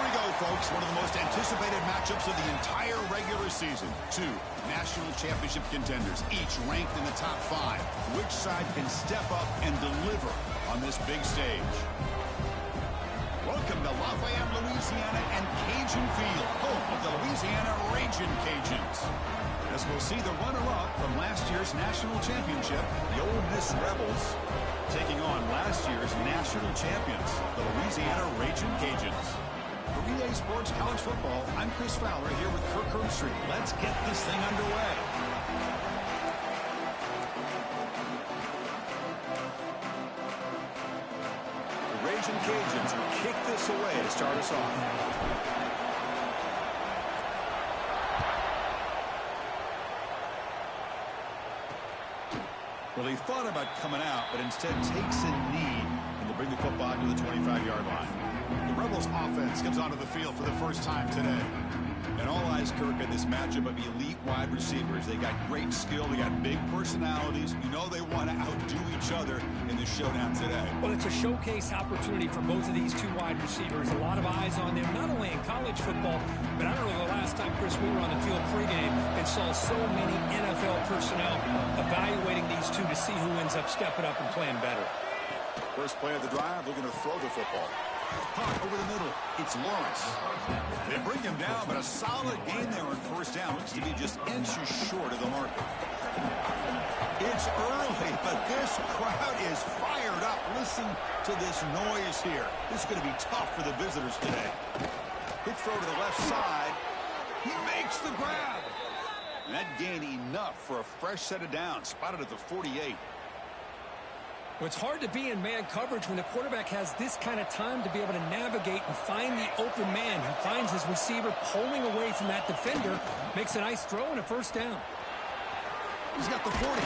we go, folks. One of the most anticipated matchups of the entire regular season. Two national championship contenders, each ranked in the top 5. Which side can step up and deliver on this big stage? Welcome to Lafayette, Louisiana, and Cajun Field, home of the Louisiana Ragin' Cajuns. As we'll see the runner-up from last year's national championship, the Ole Miss Rebels, taking on last year's national champions, the Louisiana Ragin' Cajuns. For Relay Sports College Football, I'm Chris Fowler here with Kirk Herbstreit. Let's get this thing underway. The Ragin' Cajuns will kick this away to start us off. Well, he thought about coming out, but instead takes a knee, and they'll bring the football to the 25-yard line. The Rebels offense comes onto the field for the first time today. And all eyes, Kirk, in this matchup of elite wide receivers. They got great skill. They got big personalities. You know they want to outdo each other in this showdown today. Well, it's a showcase opportunity for both of these two wide receivers. A lot of eyes on them, not only in college football, but I don't know the last time, Chris, we were on the field pregame and saw so many NFL personnel evaluating these two to see who ends up stepping up and playing better. First play of the drive, looking to throw the football. Punt over the middle. It's Lawrence. They bring him down, but a solid gain there on first down. Looks to be just inches short of the marker. It's early, but this crowd is fired up. Listen to this noise here. This is going to be tough for the visitors today. Quick throw to the left side. He makes the grab. And that gained enough for a fresh set of downs. Spotted at the 48. Well, it's hard to be in man coverage when the quarterback has this kind of time to be able to navigate and find the open man. He finds his receiver pulling away from that defender, makes a nice throw and a first down. He's got the 40.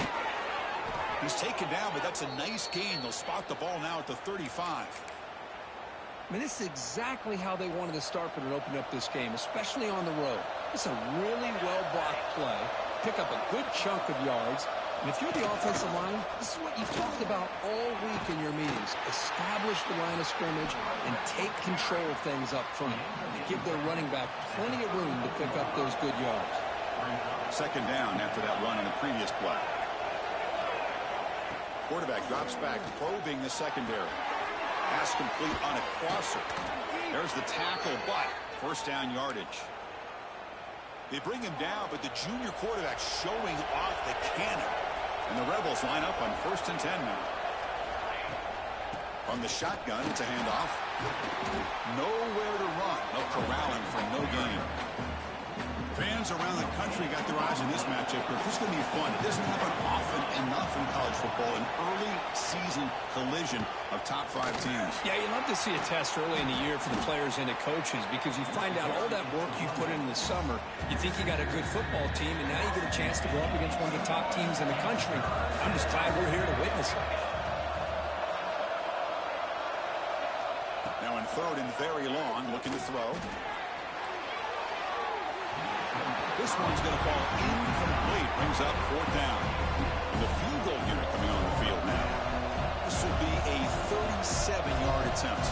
He's taken down, but that's a nice gain. They'll spot the ball now at the 35. I mean, this is exactly how they wanted to start when it opened up this game, especially on the road. It's a really well-blocked play. Pick up a good chunk of yards. And if you're the offensive line, this is what you've talked about all week in your meetings. Establish the line of scrimmage and take control of things up front. They give their running back plenty of room to pick up those good yards. Second down after that run in the previous play. Quarterback drops back, probing the secondary. Pass complete on a crosser. There's the tackle, but first down yardage. They bring him down, but the junior quarterback showing off the cannon. And the Rebels line up on 1st and 10 now. On the shotgun, it's a handoff. Nowhere to run. No corralling for no gain. Fans around the country got their eyes on this matchup, but this is going to be fun. It doesn't happen often enough in college football, an early season collision of top 5 teams. Yeah, you love to see a test early in the year for the players and the coaches because you find out all that work you put in the summer. You think you got a good football team, and now you get a chance to go up against one of the top teams in the country. I'm just glad we're here to witness it. Now in third and very long, looking to throw. This one's going to fall incomplete. Brings up 4th down. And the field goal unit coming on the field now. This will be a 37-yard attempt.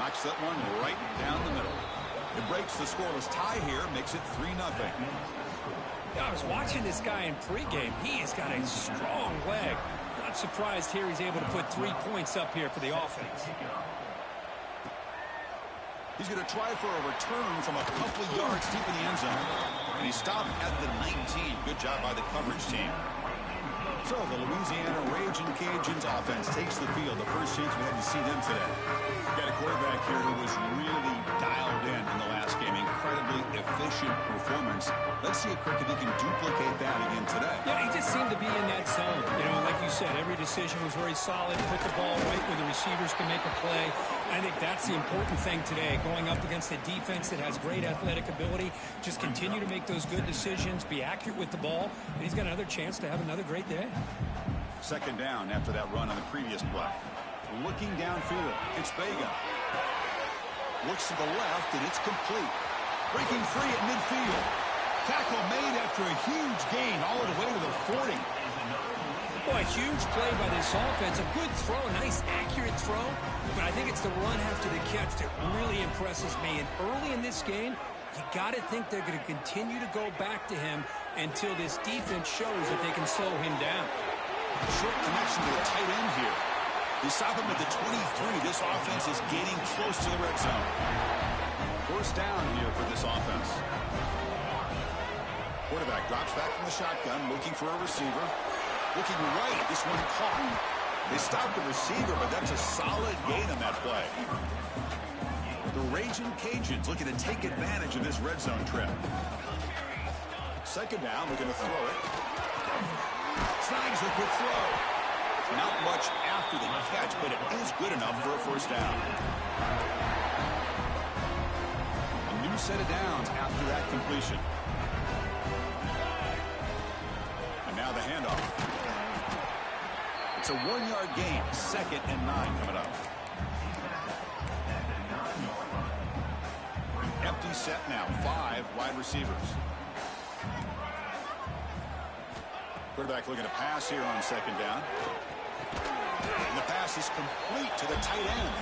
Knocks that one right down the middle. It breaks the scoreless tie here, makes it 3-0. Yeah, I was watching this guy in pregame. He has got a strong leg. Not surprised here he's able to put 3 points up here for the offense. He's going to try for a return from a couple of yards deep in the end zone. And he stopped at the 19. Good job by the coverage team. So the Louisiana Ragin' Cajuns offense takes the field. The first chance we had to see them today. We've got a quarterback here who was really dialed in the last game. Incredibly efficient performance. Let's see if he can duplicate that again today. Yeah, he just seemed to be in that zone. You know, like you said, every decision was very solid. Put the ball right where the receivers can make a play. I think that's the important thing today. Going up against a defense that has great athletic ability. Just continue to make those good decisions. Be accurate with the ball. And he's got another chance to have another great day. Second down after that run on the previous play. Looking downfield. It's Vega. Looks to the left, and it's complete. Breaking free at midfield. Tackle made after a huge gain all the way to the 40. Boy, a huge play by this offense. A good throw, a nice accurate throw. But I think it's the run after the catch that really impresses me. And early in this game, you got to think they're going to continue to go back to him until this defense shows that they can slow him down. Short connection to the tight end here. They stop him at the 23. This offense is getting close to the red zone. First down here for this offense. Quarterback drops back from the shotgun, looking for a receiver. Looking right, this one caught. They stopped the receiver, but that's a solid gain on that play. The Raging Cajuns looking to take advantage of this red zone trip. Second down, looking to throw it. Snags a good throw. Not much after the catch, but it is good enough for a first down. A new set of downs after that completion. And now the handoff. It's a 1-yard gain. 2nd and 9 coming up. Empty set now. 5 wide receivers. Quarterback looking to pass here on 2nd down. And the pass is complete to the tight end.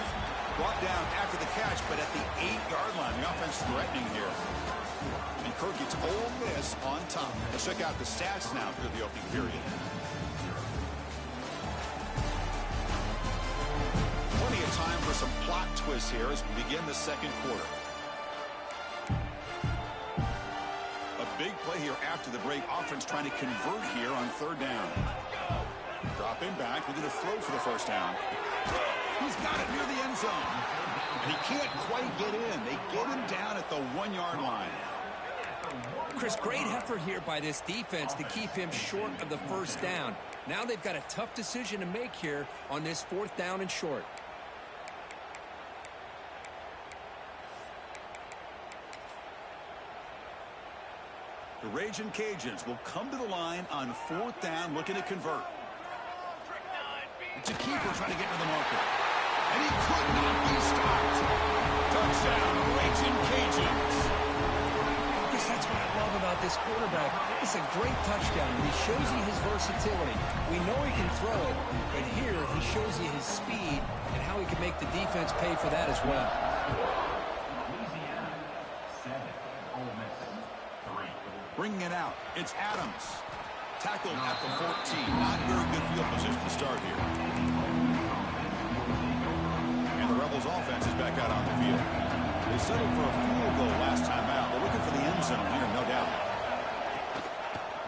Brought down after the catch, but at the 8-yard line. The offense threatening here. And Kirk gets Ole Miss on top. Let's check out the stats now through the opening period. Plenty of time for some plot twists here as we begin the second quarter. A big play here after the break. Offense trying to convert here on 3rd down. Dropping back. We're going to throw for the first down. He's got it near the end zone. And he can't quite get in. They get him down at the 1-yard line. Chris, great effort here by this defense to keep him short of the first down. Now they've got a tough decision to make here on this 4th down and short. The Raging Cajuns will come to the line on 4th down, looking to convert. It's a keeper trying to get to the marker. And he could not be stopped. Touchdown, Raging Cajuns. Chris, that's what I love about this quarterback. It's a great touchdown, and he shows you his versatility. We know he can throw it, but here he shows you his speed and how he can make the defense pay for that as well. Louisiana 7, Ole Miss 3. Bringing it out, it's Adams. Tackled at the 14. Not very good field position to start here. And the Rebels offense is back out on the field. They settled for a field goal last time out. They're looking for the end zone here, no doubt.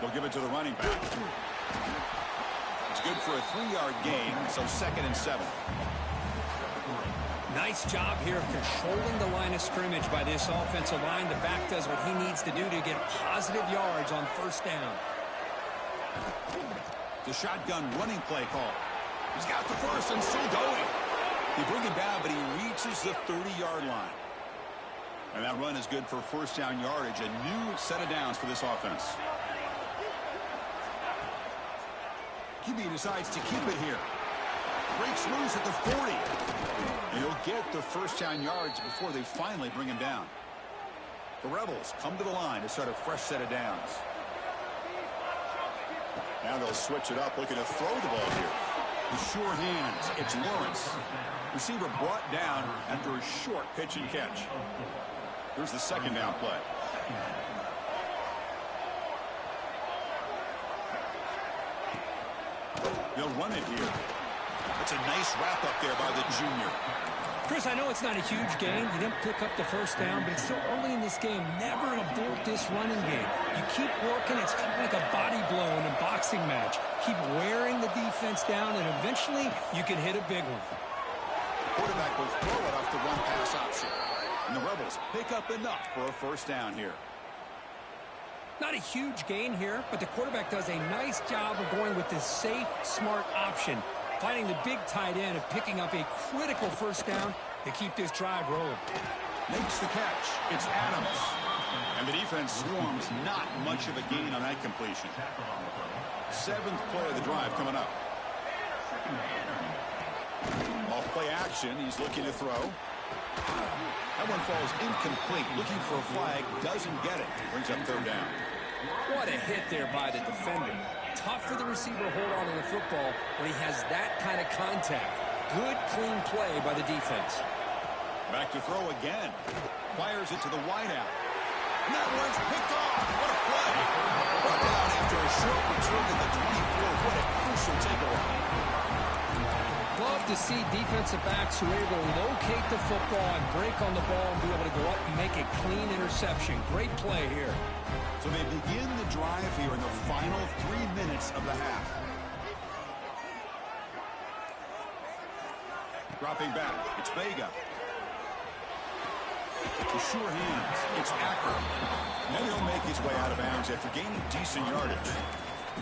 They'll give it to the running back. It's good for a 3-yard gain, so 2nd and 7. Nice job here of controlling the line of scrimmage by this offensive line. The back does what he needs to do to get positive yards on first down. The shotgun running play call. He's got the first and still going. They bring him down, but he reaches the 30-yard line. And that run is good for first down yardage. A new set of downs for this offense. QB decides to keep it here. Breaks loose at the 40. And he'll get the first down yards before they finally bring him down. The Rebels come to the line to start a fresh set of downs. Now they'll switch it up, looking to throw the ball here. With sure hands, it's Lawrence. Receiver brought down after a short pitch and catch. Here's the 2nd down play. They'll run it here. It's a nice wrap up there by the junior. Chris, I know it's not a huge gain. You didn't pick up the first down, but it's so early in this game. Never abort this running game. You keep working. It's kind of like a body blow in a boxing match. Keep wearing the defense down, and eventually you can hit a big one. Quarterback will throw it off the run-pass option. And the Rebels pick up enough for a first down here. Not a huge gain here, but the quarterback does a nice job of going with this safe, smart option, finding the big tight end and picking up a critical first down to keep this drive rolling. Makes the catch. It's Adams. And the defense swarms. Not much of a gain on that completion. 7th play of the drive coming up. Off play action. He's looking to throw. That one falls incomplete. Looking for a flag. Doesn't get it. Brings up 3rd down. What a hit there by the defender. Tough for the receiver to hold on to the football when he has that kind of contact. Good, clean play by the defense. Back to throw again. Fires it to the wideout. And that one's picked off. What a play. Brought down after a short return to the 24. What a crucial takeaway. Love to see defensive backs who are able to locate the football and break on the ball and be able to go up and make a clean interception. Great play here. So they begin the drive here in the final 3 minutes of the half. Dropping back, it's Vega. To sure hands, it's Acker. Then he'll make his way out of bounds after gaining decent yardage.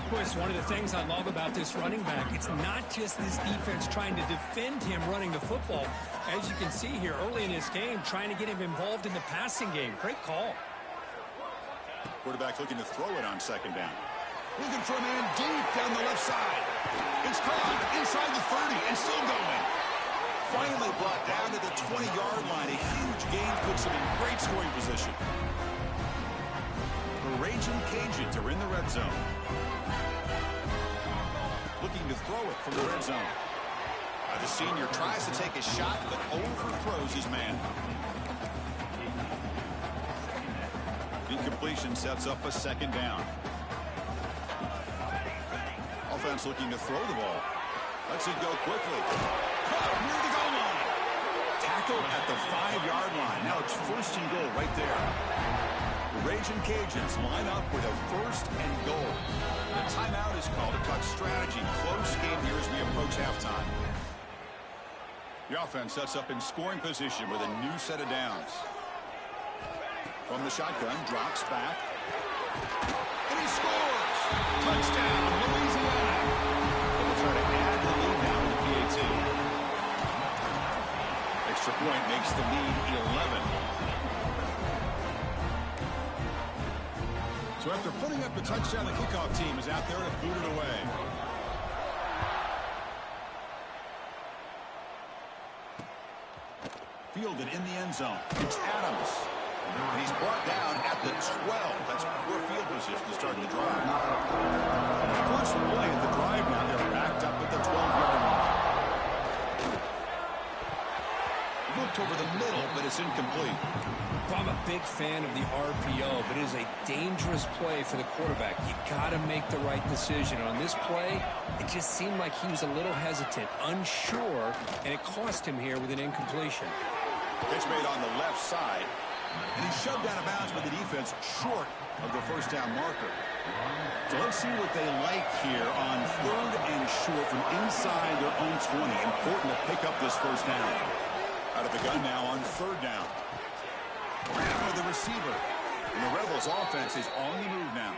Chris, one of the things I love about this running back, it's not just this defense trying to defend him running the football. As you can see here early in this game, trying to get him involved in the passing game. Great call. Quarterback looking to throw it on second down. Looking for a man deep down the left side. It's caught inside the 30 and still going. Finally brought down to the 20-yard line. A huge gain puts him in great scoring position. The Raging Cajuns are in the red zone. Looking to throw it from the red zone. The senior tries to take a shot, but overthrows his man. Incompletion sets up a second down. Offense looking to throw the ball. Lets it go quickly. Caught near the goal line. Tackled at the 5-yard line. Now it's first and goal right there. The Raging Cajuns line up with a first and goal. The timeout is called to talk strategy. Close game here as we approach halftime. The offense sets up in scoring position with a new set of downs. From the shotgun, drops back. And he scores! Touchdown, Louisiana! They'll try to add the lead now in the PAT. Extra point makes the lead 11. So after putting up the touchdown, the kickoff team is out there to boot it away. Fielded in the end zone. It's Adams. And he's brought down at the 12. That's poor field position to start the drive. First play of the drive now. They're backed up at the 12-yard line. Looked over the middle, but it's incomplete. I'm a big fan of the RPO, but it is a dangerous play for the quarterback. You got to make the right decision. On this play, it just seemed like he was a little hesitant, unsure, and it cost him here with an incompletion. Pitch made on the left side, and he's shoved out of bounds by the defense short of the first down marker. So let's see what they like here on third and short from inside their own 20. Important to pick up this first down. Out of the gun now on third down. Grab the receiver. And the Rebels offense is on the move now.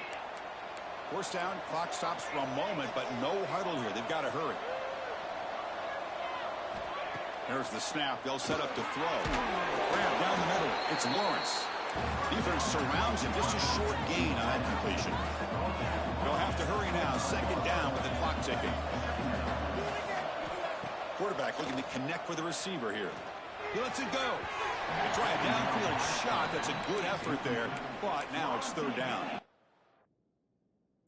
First down, clock stops for a moment, but no huddle here. They've got to hurry. There's the snap. They'll set up to throw. Grab down the middle. It's Lawrence. Defense surrounds him. Just a short gain on that completion. They'll have to hurry now. Second down with the clock ticking. Quarterback looking to connect with the receiver here. He lets it go. They try a downfield shot. That's a good effort there, but now it's third down.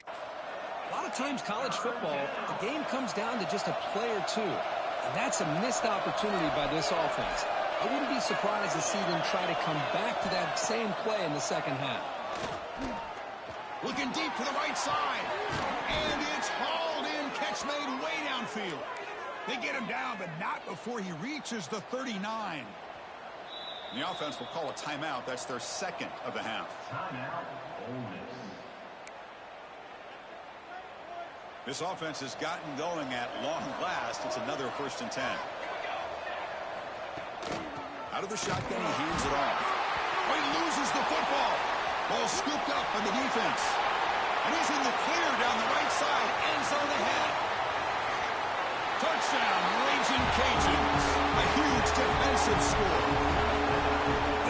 A lot of times college football, the game comes down to just a play or two. And that's a missed opportunity by this offense. I wouldn't be surprised to see them try to come back to that same play in the second half. Looking deep to the right side. And it's hauled in. Catch made way downfield. They get him down, but not before he reaches the 39. And the offense will call a timeout. That's their second of the half. Timeout, Ole Miss. This offense has gotten going at long last. It's another first and 10. Out of the shotgun, he hands it off. Oh, he loses the football. Ball scooped up by the defense. And he's in the clear down the right side. End zone ahead. Touchdown, Raging Cajuns. A huge defensive score.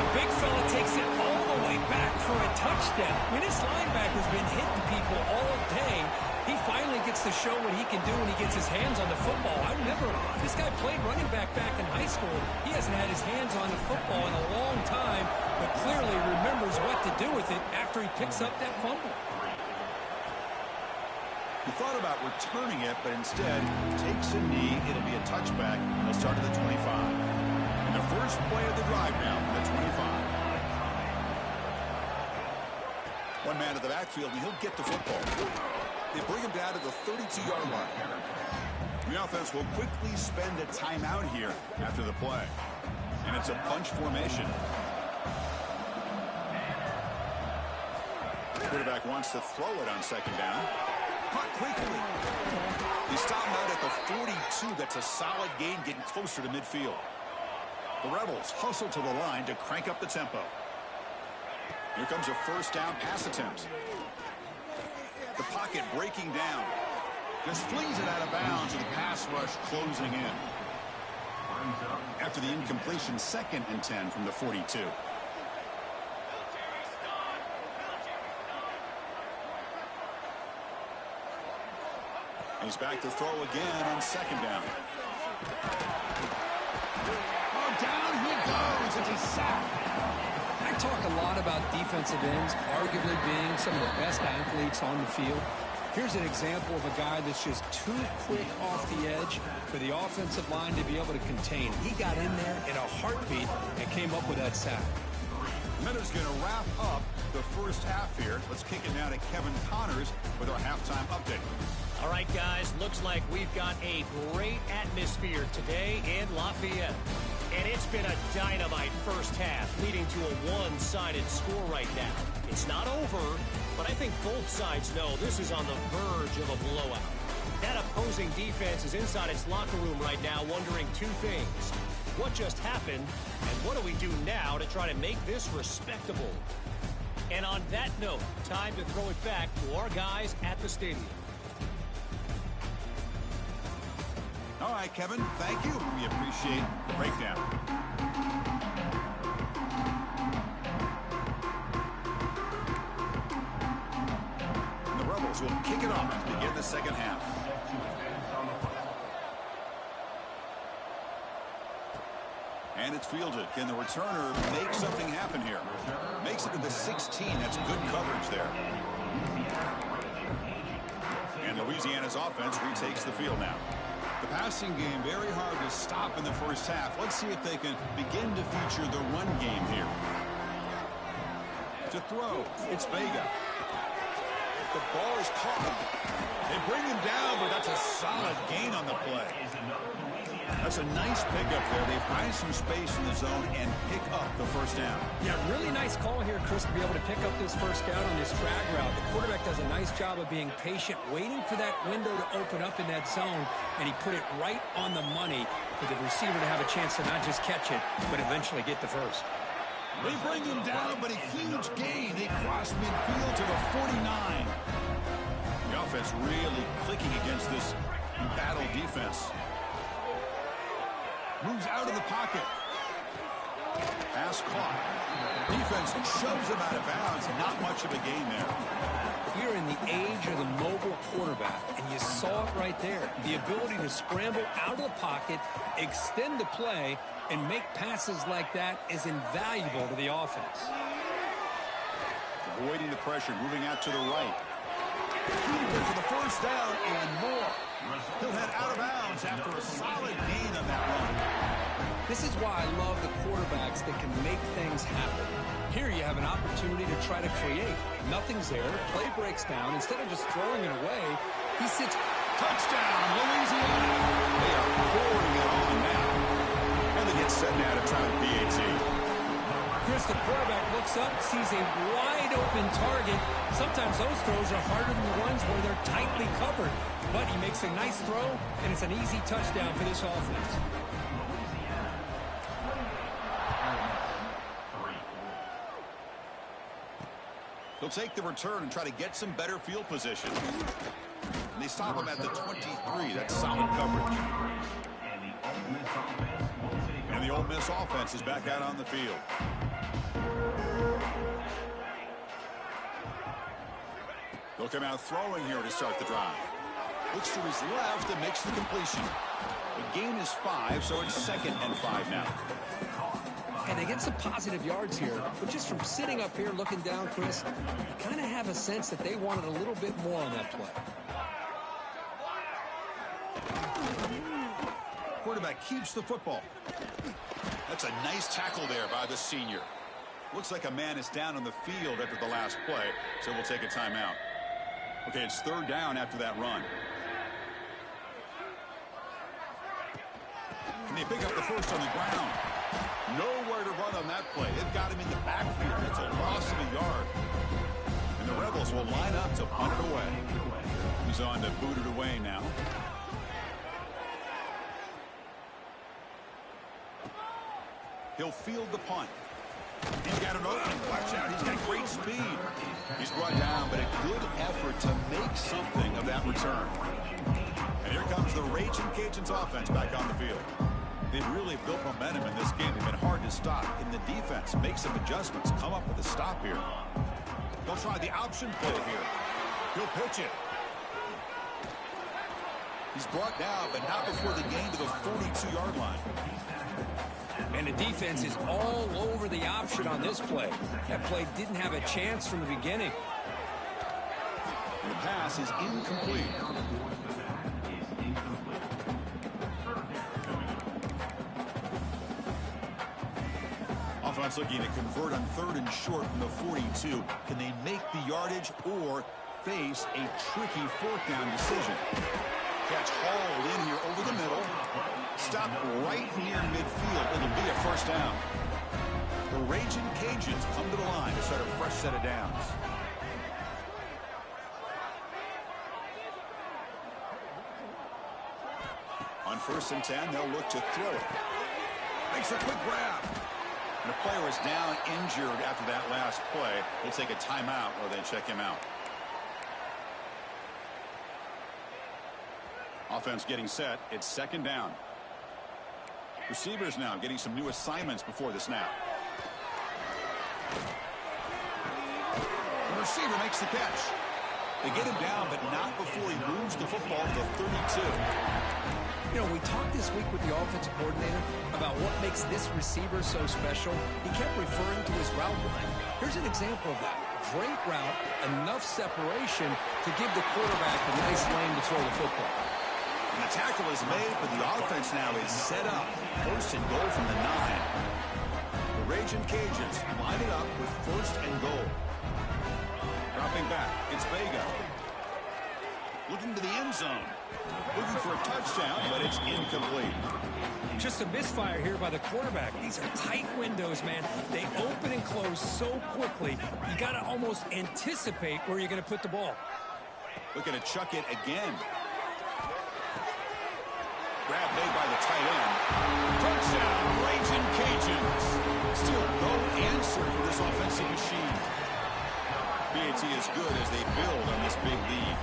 The big fella takes it all the way back for a touchdown. I mean, this linebacker's been hitting people all day. He finally gets to show what he can do when he gets his hands on the football. I remember this guy played running back in high school. He hasn't had his hands on the football in a long time, but clearly remembers what to do with it after he picks up that fumble. He thought about returning it, but instead takes a knee. It'll be a touchback. They'll start at the 25. And the first play of the drive now from the 25. One man to the backfield, and he'll get the football. They bring him down to the 32-yard line. The offense will quickly spend a timeout here after the play. And it's a bunch formation. The quarterback wants to throw it on second down. Caught quickly. He stopped out at the 42. That's a solid gain, getting closer to midfield. The Rebels hustle to the line to crank up the tempo. Here comes a first down pass attempt. The pocket breaking down. Just flings it out of bounds with the pass rush closing in. After the incompletion, 2nd and 10 from the 42. He's back to throw again on second down. Oh, down he goes. It's a sack. I talk a lot about defensive ends arguably being some of the best athletes on the field. Here's an example of a guy that's just too quick off the edge for the offensive line to be able to contain. He got in there in a heartbeat and came up with that sack. Minter's going to wrap up the first half here. Let's kick it now to Kevin Connors with our halftime update. All right, guys, looks like we've got a great atmosphere today in Lafayette. And it's been a dynamite first half, leading to a one-sided score right now. It's not over, but I think both sides know this is on the verge of a blowout. That opposing defense is inside its locker room right now wondering two things. What just happened, and what do we do now to try to make this respectable? And on that note, time to throw it back to our guys at the stadium. All right, Kevin, thank you. We appreciate the breakdown. The Rebels will kick it off to begin the second half. And it's fielded. Can the returner make something happen here? Makes it to the 16. That's good coverage there. And Louisiana's offense retakes the field now. The passing game very hard to stop in the first half. Let's see if they can begin to feature the run game here. To throw, it's Vega. The ball is caught. They bring him down, but that's a solid gain on the play. That's a nice pickup there. They find some space in the zone and pick up the first down. Yeah, really nice call here, Chris, to be able to pick up this first down on this drag route. The quarterback does a nice job of being patient, waiting for that window to open up in that zone, and he put it right on the money for the receiver to have a chance to not just catch it, but eventually get the first. They bring him down, but a huge gain. They cross midfield to the 49. The offense really clicking against this battle defense. Moves out of the pocket. Pass caught. Defense shoves him out of bounds. Not much of a gain there. We're in the age of the mobile quarterback, and you saw it right there. The ability to scramble out of the pocket, extend the play, and make passes like that is invaluable to the offense. Avoiding the pressure, moving out to the right. For the first down and more. He'll head out of bounds after a solid gain on that run. This is why I love the quarterbacks that can make things happen. Here you have an opportunity to try to create. Nothing's there. Play breaks down. Instead of just throwing it away, he sits. Touchdown, Louisiana. They are pouring it on now. And they get set now to try the PAT. Chris, the quarterback looks up, sees a wide-open target. Sometimes those throws are harder than the ones where they're tightly covered. But he makes a nice throw, and it's an easy touchdown for this offense. He'll take the return and try to get some better field position. And they stop him at the 23. That's solid coverage. And the Ole Miss offense is back out on the field. They'll come out throwing here to start the drive. Looks to his left and makes the completion. The gain is 5, so it's 2nd and 5 now. And they get some positive yards here, but just from sitting up here looking down, Chris, you kind of have a sense that they wanted a little bit more on that play. Quarterback keeps the football. That's a nice tackle there by the senior. Looks like a man is down on the field after the last play, so we'll take a timeout. Okay, it's 3rd down after that run. Can they pick up the first on the ground? Nowhere to run on that play. They've got him in the backfield. It's a loss of a yard. And the Rebels will line up to punt it away. He's on to boot it away now. He'll field the punt. He's got an opening. Watch out. He's got great speed. He's brought down, but a good effort to make something of that return. And here comes the Raging Cajuns offense back on the field. They've really built momentum in this game. They've been hard to stop. In the defense, make some adjustments, come up with a stop here. They'll try the option play here. He'll pitch it. He's brought down, but not before the gain to the 42-yard line. And the defense is all over the option on this play. That play didn't have a chance from the beginning. And the pass is incomplete. Offense looking to convert on 3rd and short from the 42. Can they make the yardage or face a tricky 4th down decision? Catch hauled in here over the middle. Stop right near midfield. It'll be a 1st down. The Raging Cajuns come to the line to start a fresh set of downs. On 1st and 10, they'll look to throw it. Makes a quick grab. And the player is down injured after that last play. We'll take a timeout while they check him out. Offense getting set. It's 2nd down. Receivers now getting some new assignments before the snap. The receiver makes the catch. They get him down, but not before he moves the football to the 32. You know, we talked this week with the offensive coordinator about what makes this receiver so special. He kept referring to his route line. Here's an example of that. Great route, enough separation to give the quarterback a nice lane to throw the football. And the tackle is made, but the offense now is set up. 1st and goal from the 9. The Raging Cajuns line it up with 1st and goal. Dropping back, it's Vega. Looking to the end zone. Looking for a touchdown, but it's incomplete. Just a misfire here by the quarterback. These are tight windows, man. They open and close so quickly. You got to almost anticipate where you're going to put the ball. Looking to chuck it again. Grab made by the tight end. Touchdown, Raging Cajuns. Still no answer for this offensive machine. BAT is good as they build on this big lead.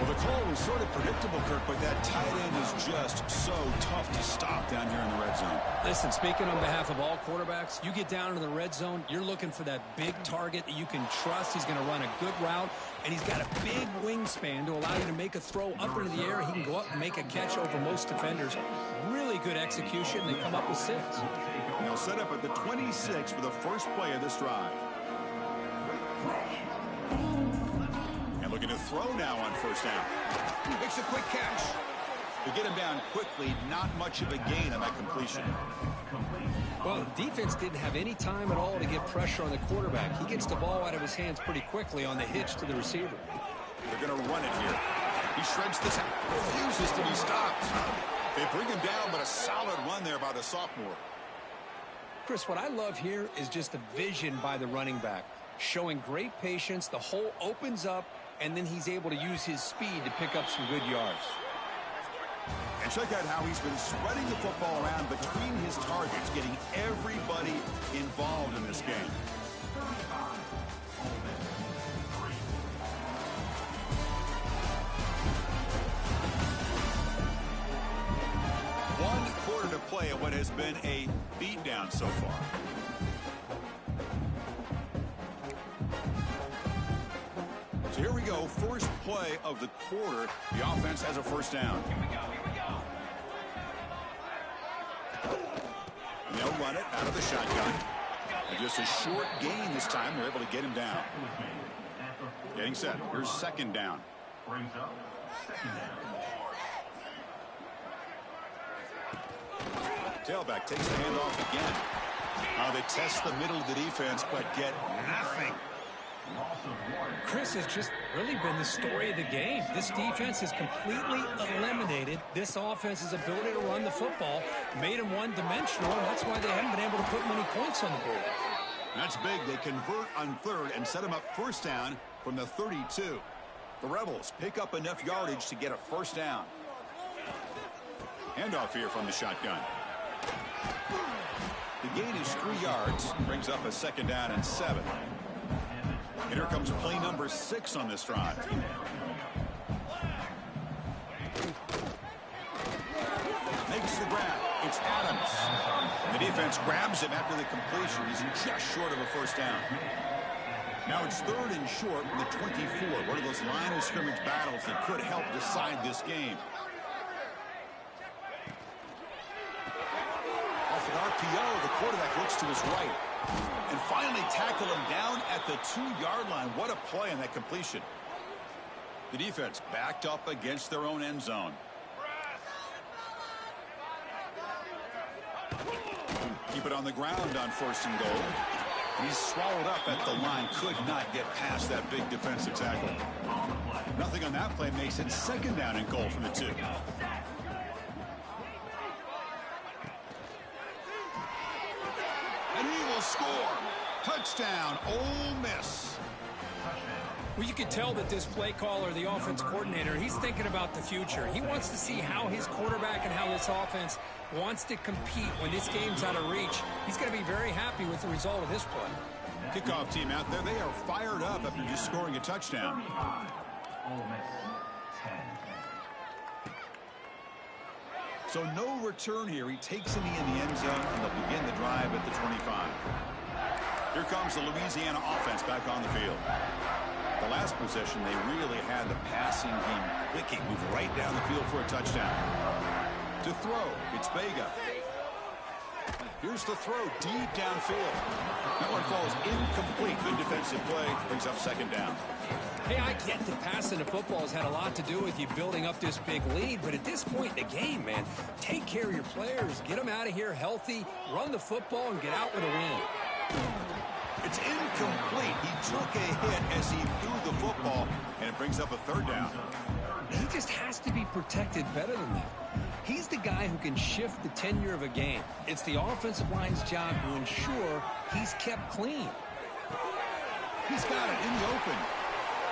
Well, the call was sort of predictable, Kirk, but that tight end is just so tough to stop down here in the red zone. Listen, speaking on behalf of all quarterbacks, you get down into the red zone, you're looking for that big target that you can trust. He's going to run a good route, and he's got a big wingspan to allow you to make a throw up into the air. He can go up and make a catch over most defenders. Really good execution. They come up with 6. And they'll set up at the 26 for the first play of this drive. Looking to throw now on 1st down. He makes a quick catch. To get him down quickly, not much of a gain on that completion. Well, the defense didn't have any time at all to get pressure on the quarterback. He gets the ball out of his hands pretty quickly on the hitch to the receiver. They're going to run it here. He shreds this out. Refuses to be stopped. They bring him down, but a solid run there by the sophomore. Chris, what I love here is just the vision by the running back. Showing great patience. The hole opens up, and then he's able to use his speed to pick up some good yards. And check out how he's been spreading the football around between his targets, getting everybody involved in this game. One quarter to play at what has been a beatdown so far. So here we go. First play of the quarter. The offense has a first down. And they'll run it out of the shotgun. And just a short gain this time. They're able to get him down. Getting set. Here's second down. Brings up second down. Tailback takes the handoff again. They test the middle of the defense, but get nothing. Chris has just really been the story of the game. This defense has completely eliminated this offense's ability to run the football, made them one-dimensional, and that's why they haven't been able to put many points on the board. That's big. They convert on third and set them up first down from the 32. The Rebels pick up enough yardage to get a first down. Handoff here from the shotgun. The gain is 3 yards, brings up a second down and 7. And here comes play number 6 on this drive. Makes the grab. It's Adams. The defense grabs him after the completion. He's just short of a first down. Now it's third and short from the 24. One of those line of scrimmage battles that could help decide this game. Off an RPO, the quarterback looks to his right. And finally tackle him down at the 2-yard line. What a play on that completion. The defense backed up against their own end zone. Keep it on the ground on first and goal. And he's swallowed up at the line. Could not get past that big defensive tackle. Nothing on that play makes it second down and goal from the 2. And he will score. Touchdown, Ole Miss. Well, you can tell that this play caller, the offense coordinator, he's thinking about the future. He wants to see how his quarterback and how this offense wants to compete when this game's out of reach. He's going to be very happy with the result of this play. Kickoff team out there. They are fired up after just scoring a touchdown. Ole Miss 10. So no return here. He takes it in the end zone, and they'll begin the drive at the 25. Here comes the Louisiana offense back on the field. The last possession, they really had the passing game clicking, move right down the field for a touchdown. To throw, it's Vega. Here's the throw deep downfield. That one falls incomplete. Good defensive play, brings up second down. Hey, I get that passing the football has had a lot to do with you building up this big lead, but at this point in the game, man, take care of your players, get them out of here healthy, run the football, and get out with a win. It's incomplete. He took a hit as he threw the football, and it brings up a third down. He just has to be protected better than that. He's the guy who can shift the tenure of a game. It's the offensive line's job to ensure he's kept clean. He's got it in the open.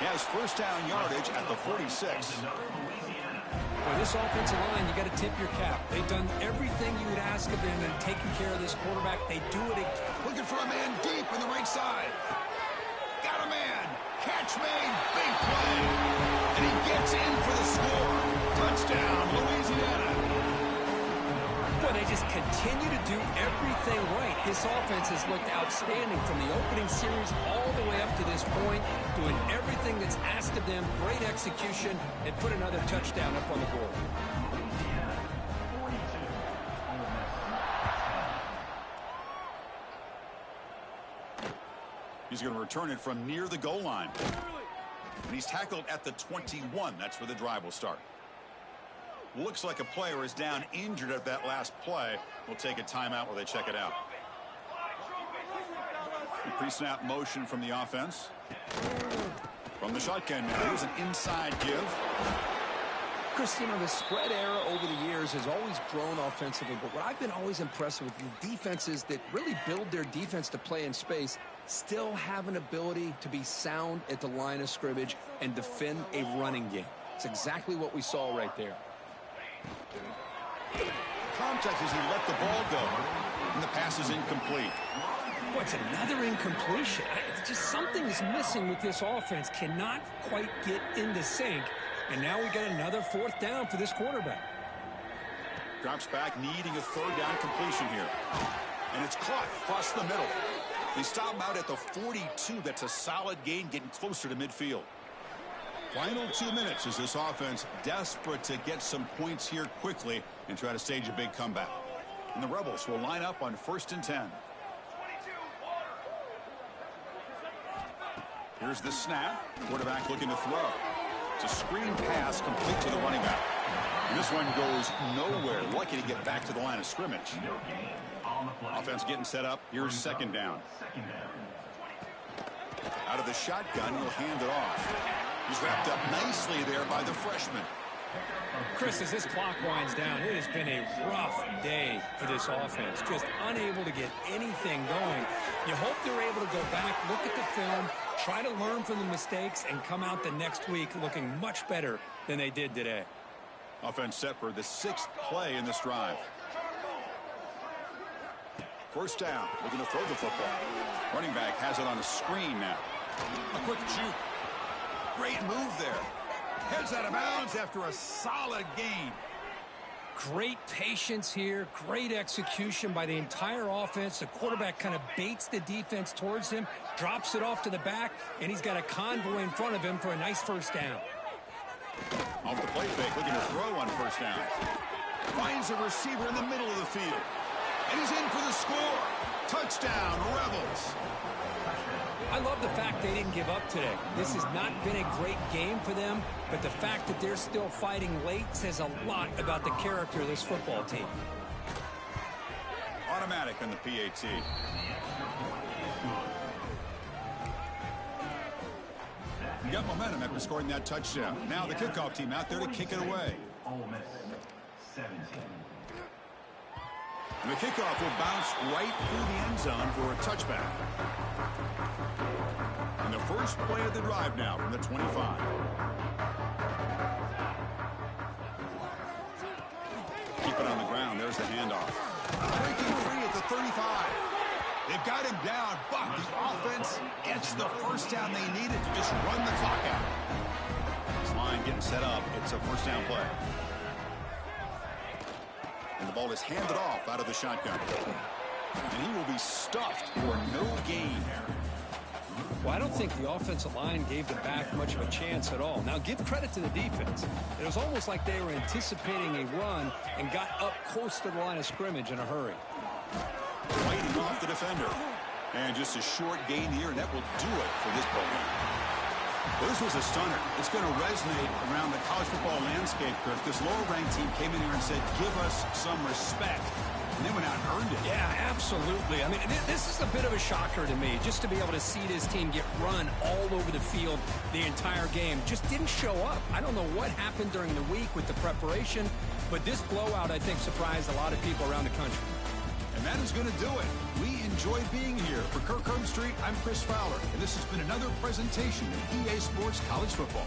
He has first down yardage at the 46. Well, this offensive line, you got to tip your cap. They've done everything you would ask of them in taking care of this quarterback. They do it again. Looking for a man deep on the right side. Got a man. Catch made. Big play. And he gets in for the score. Touchdown, Louisiana. Well, they just continue to do everything right. This offense has looked outstanding from the opening series all the way up to this point, doing everything that's asked of them, great execution, and put another touchdown up on the board. He's going to return it from near the goal line. And he's tackled at the 21. That's where the drive will start. Looks like a player is down injured at that last play. We'll take a timeout while they check it out. Pre-snap motion from the offense. From the shotgun now, here's an inside give. Chris, you know, the spread era over the years has always grown offensively, but what I've been always impressed with the defenses that really build their defense to play in space still have an ability to be sound at the line of scrimmage and defend a running game. It's exactly what we saw right there. Contact as he let the ball go, and the pass is incomplete. What's another incompletion? It's just something is missing with this offense. Cannot quite get into sync, and now we got another fourth down for this quarterback. Drops back, needing a third down completion here, and it's caught across the middle. They stop him out at the 42. That's a solid gain, getting closer to midfield. Final 2 minutes as this offense desperate to get some points here quickly and try to stage a big comeback. And the Rebels will line up on 1st and 10. Here's the snap. Quarterback looking to throw. It's a screen pass complete to the running back. And this one goes nowhere. Lucky to get back to the line of scrimmage. Offense getting set up. Here's 2nd down. Out of the shotgun, he'll hand it off. He's wrapped up nicely there by the freshman. Chris, as this clock winds down, it has been a rough day for this offense. Just unable to get anything going. You hope they're able to go back, look at the film, try to learn from the mistakes, and come out the next week looking much better than they did today. Offense set for the 6th play in this drive. 1st down. Looking to throw the football. Running back has it on a screen now. A quick juke. Great move there. Heads out of bounds after a solid gain. Great patience here. Great execution by the entire offense. The quarterback kind of baits the defense towards him, drops it off to the back, and he's got a convoy in front of him for a nice 1st down. Off the play fake, looking to throw on 1st down. Finds a receiver in the middle of the field. And he's in for the score. Touchdown, Rebels. I love the fact they didn't give up today. This has not been a great game for them, but the fact that they're still fighting late says a lot about the character of this football team. Automatic on the PAT. Got momentum after scoring that touchdown. Now the kickoff team out there to kick it away. Ole Miss 17. And the kickoff will bounce right through the end zone for a touchback. And the first play of the drive now from the 25. Keep it on the ground. There's the handoff. Breaking free at the 35. They've got him down, but the offense gets the 1st down they needed to just run the clock out. This line getting set up. It's a 1st down play. And the ball is handed off out of the shotgun. And he will be stuffed for no gain. Well, I don't think the offensive line gave the back much of a chance at all. Now, give credit to the defense. It was almost like they were anticipating a run and got up close to the line of scrimmage in a hurry. Fighting off the defender. And just a short gain here, and that will do it for this program. Well, this was a stunner. It's going to resonate around the college football landscape, Chris. This lower-ranked team came in here and said, give us some respect. And they went out and earned it. Yeah, absolutely. I mean, this is a bit of a shocker to me, just to be able to see this team get run all over the field the entire game. Just didn't show up. I don't know what happened during the week with the preparation, but this blowout, I think, surprised a lot of people around the country. And that is going to do it. We enjoy being here. For Kirk Herbstreit, I'm Chris Fowler, and this has been another presentation of EA Sports College Football.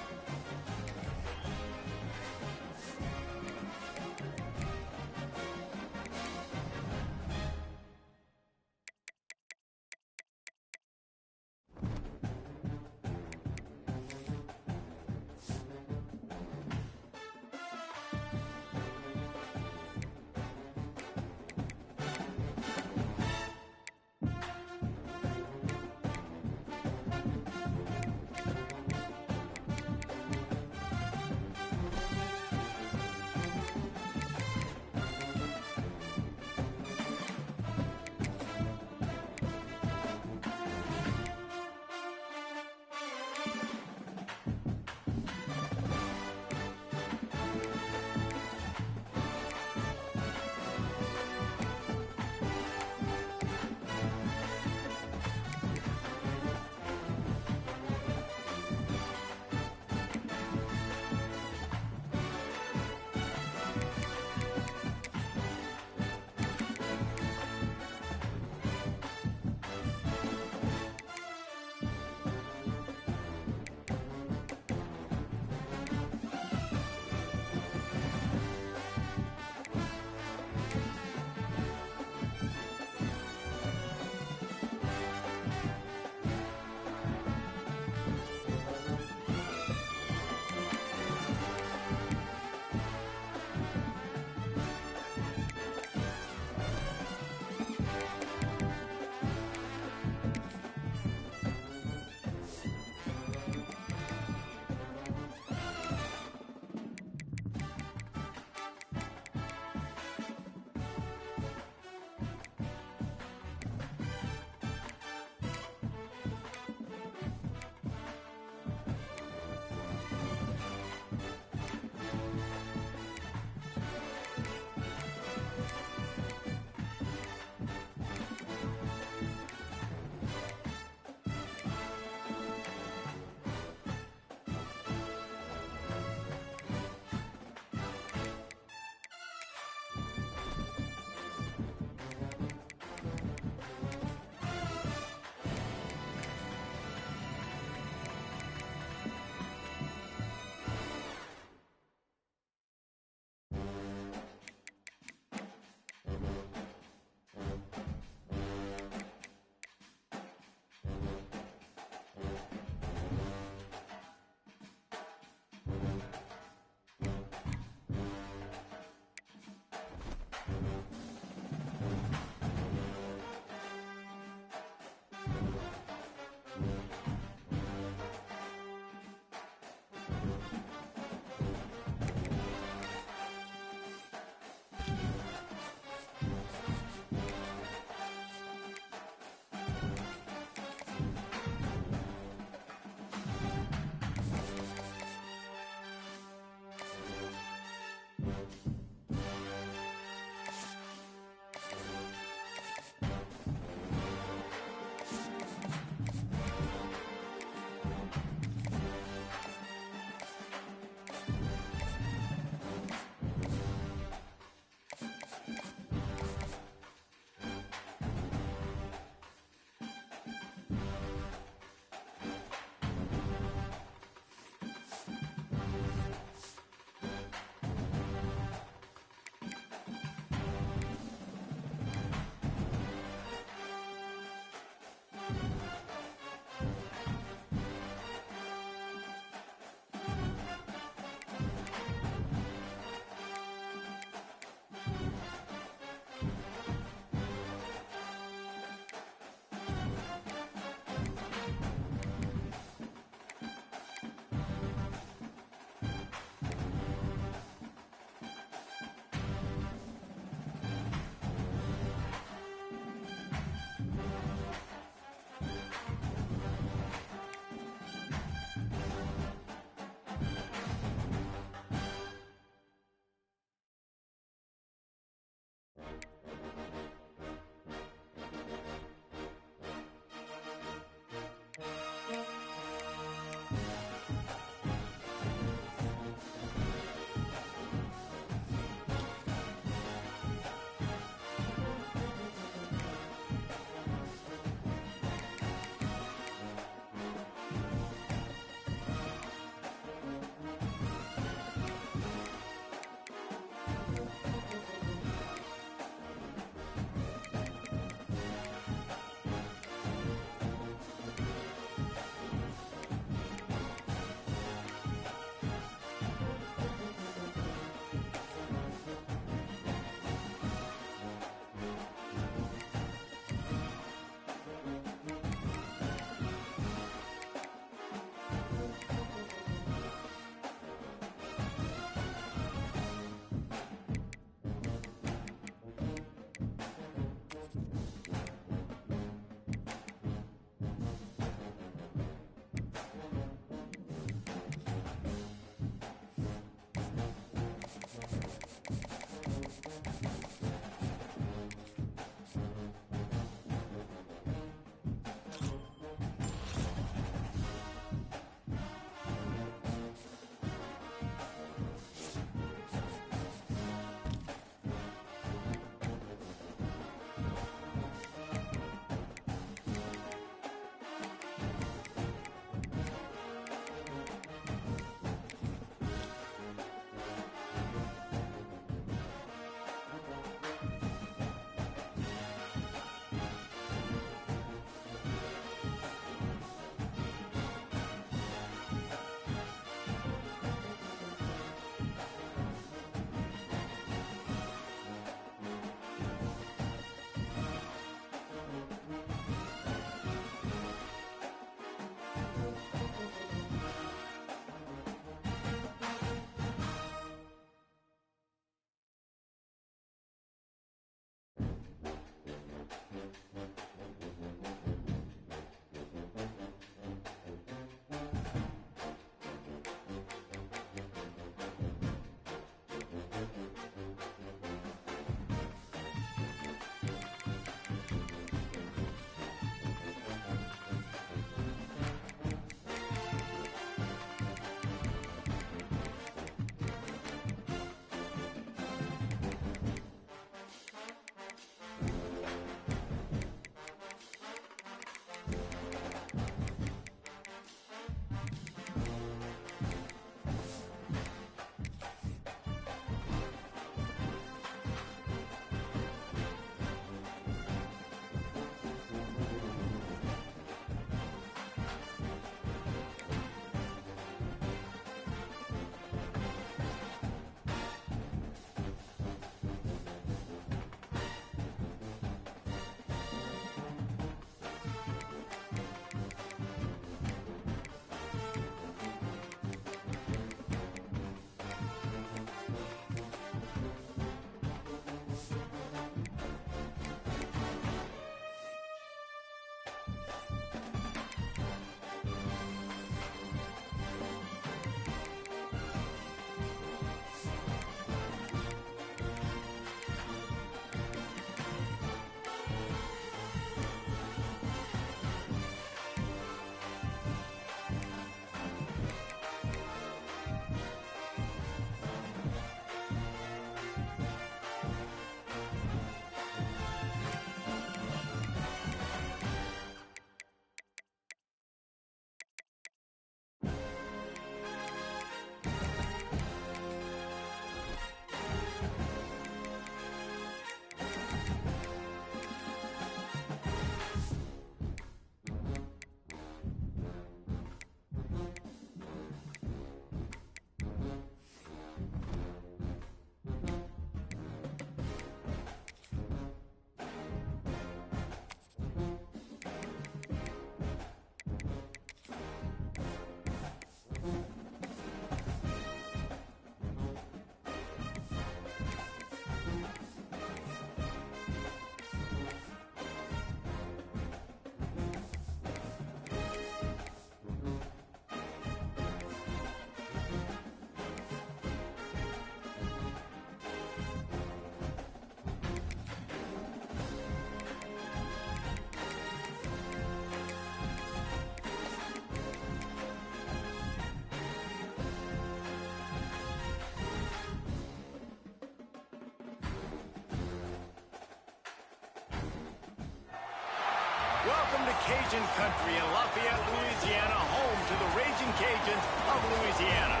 Cajun country in Lafayette, Louisiana, home to the Raging Cajuns of Louisiana.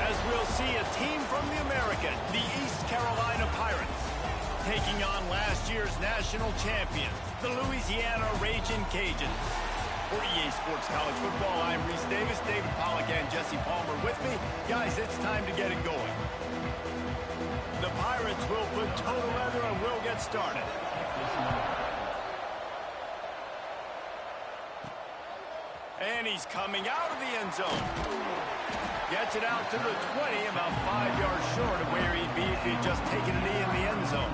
As we'll see a team from the American, the East Carolina Pirates, taking on last year's national champions, the Louisiana Raging Cajuns. For EA Sports College Football, I'm Reese Davis, David Pollack, and Jesse Palmer with me. Guys, it's time to get it going. The Pirates will put total leather and we'll get started. And he's coming out of the end zone. Gets it out to the 20, about 5 yards short of where he'd be if he'd just taken a knee in the end zone.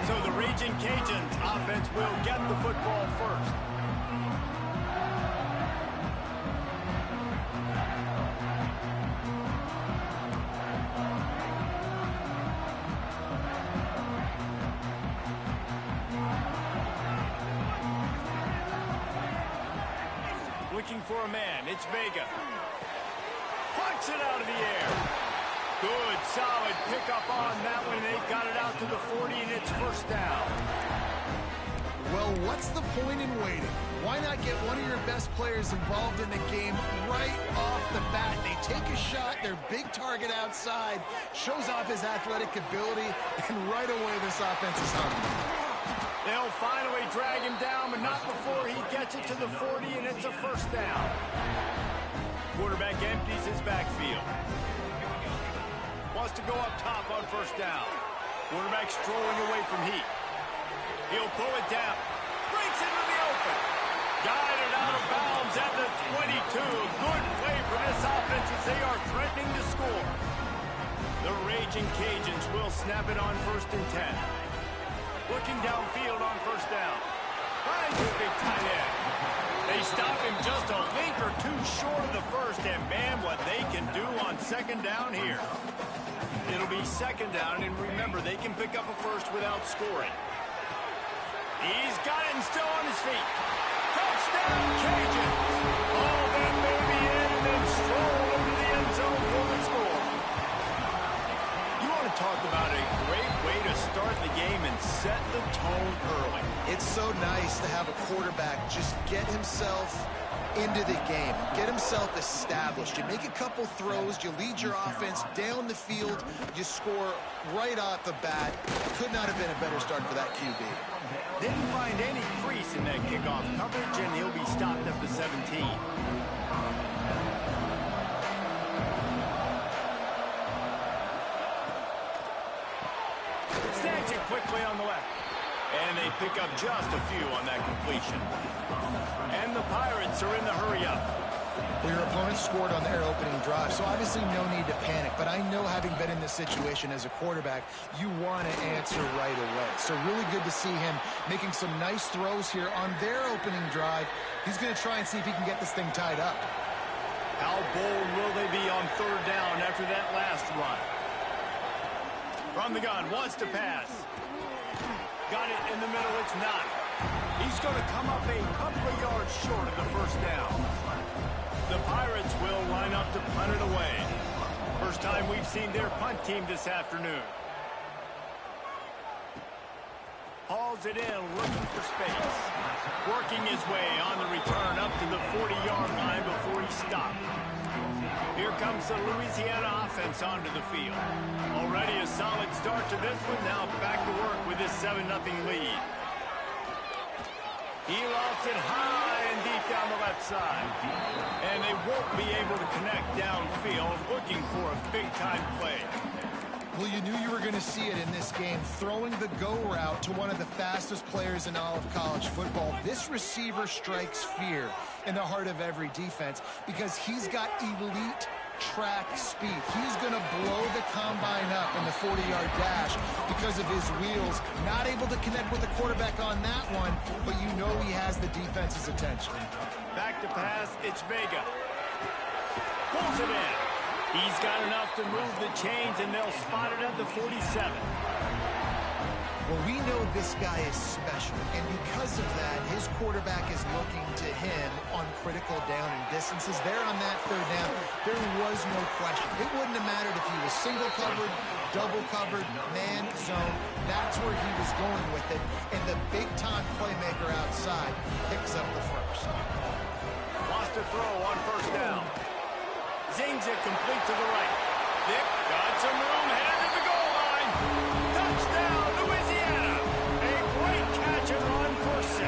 So the Raging Cajuns offense will get the football first. Looking for a man, it's Vega. Punts it out of the air. Good, solid pickup on that one. They've got it out to the 40, and it's first down. Well, what's the point in waiting? Why not get one of your best players involved in the game right off the bat? They take a shot, their big target outside, shows off his athletic ability, and right away this offense is hungry. They'll finally drag him down, but not before he gets it to the 40, and it's a first down. Quarterback empties his backfield. Wants to go up top on first down. Quarterback strolling away from heat. He'll pull it down. Breaks into the open. Guided out of bounds at the 22. Good play for this offense as they are threatening to score. The Raging Cajuns will snap it on 1st and 10. Looking downfield on first down. Finds his big tight end. They stop him just a link or two short of the first, and man, what they can do on second down here. It'll be second down, and remember, they can pick up a first without scoring. He's got it and still on his feet. Touchdown, Cajuns! Oh, that may be in, and then stroll into the end zone for the score. You want to talk about a great way to start the game and set the tone early. It's so nice to have a quarterback just get himself into the game, get himself established. You make a couple throws, you lead your offense down the field, you score right off the bat. Could not have been a better start for that QB. Didn't find any crease in that kickoff coverage, and he'll be stopped at the 17. Snags it quickly on the left. And they pick up just a few on that completion. And the Pirates are in the hurry-up. Well, your opponent scored on their opening drive, so obviously no need to panic. But I know, having been in this situation as a quarterback, you want to answer right away. So really good to see him making some nice throws here on their opening drive. He's going to try and see if he can get this thing tied up. How bold will they be on third down after that last run? From the gun, wants to pass. Got it in the middle, it's not. He's going to come up a couple of yards short of the first down. The Pirates will line up to punt it away. First time we've seen their punt team this afternoon. Hauls it in, looking for space. Working his way on the return up to the 40-yard line before he stopped. Here comes the Louisiana offense onto the field. Already a solid start to this one. Now back to work with this 7-0 lead. He lost it high and deep down the left side. And they won't be able to connect downfield, looking for a big-time play. Well, you knew you were going to see it in this game, throwing the go route to one of the fastest players in all of college football. This receiver strikes fear in the heart of every defense because he's got elite track speed. He's going to blow the combine up in the 40-yard dash because of his wheels. Not able to connect with the quarterback on that one, but you know he has the defense's attention. Back to pass, it's Vega. Pulls it in. He's got enough to move the chains, and they'll spot it at the 47. Well, we know this guy is special, and because of that, his quarterback is looking to him on critical down and distances. There on that third down, there was no question. It wouldn't have mattered if he was single covered double covered, man zone. That's where he was going with it. And the big-time playmaker outside picks up the first. Wants to throw on first down. Zings it complete to the right. Nick got some room, headed to the goal line. Touchdown, Louisiana. A great catch and run for 6.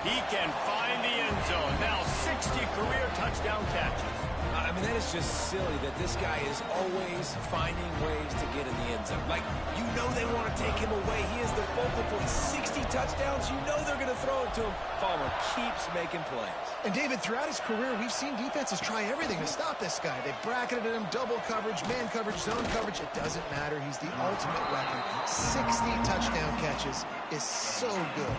He can find the end zone. Now 60 career touchdown catches. I mean, that is just silly that this guy is always finding ways to get in the end zone. Like, you know they want to take him away. He is the focal point. 60 touchdowns, you know they're going to throw it to him. Palmer keeps making plays. And, David, throughout his career, we've seen defenses try everything to stop this guy. They bracketed him, double coverage, man coverage, zone coverage. It doesn't matter. He's the ultimate weapon. 60 touchdown catches is so good.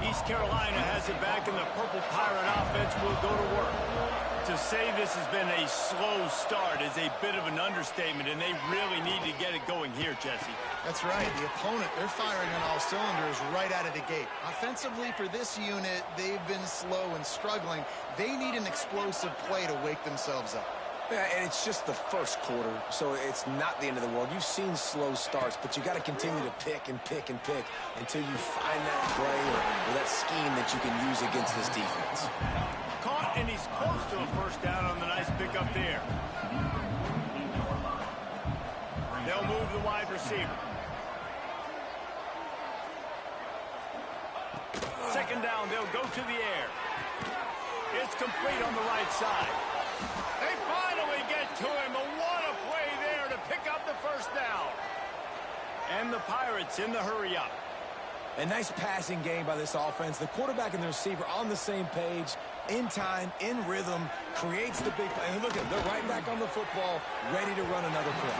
East Carolina has it back, and the Purple Pirate offense will go to work. To say this has been a slow start is a bit of an understatement, and they really need to get it going here, Jesse. That's right. The opponent, they're firing on all cylinders right out of the gate. Offensively, for this unit, they've been slow and struggling. They need an explosive play to wake themselves up. Yeah, and it's just the first quarter, so it's not the end of the world. You've seen slow starts, but you got to continue to pick and pick and pick until you find that play or that scheme that you can use against this defense. Caught, and he's close to a first down on the nice pickup there. They'll move the wide receiver. Second down, they'll go to the air. It's complete on the right side. They finally get to him, but what a play there to pick up the first down. And the Pirates in the hurry-up. A nice passing game by this offense. The quarterback and the receiver on the same page, in time, in rhythm, creates the big play. And look at them, they're right back on the football, ready to run another play.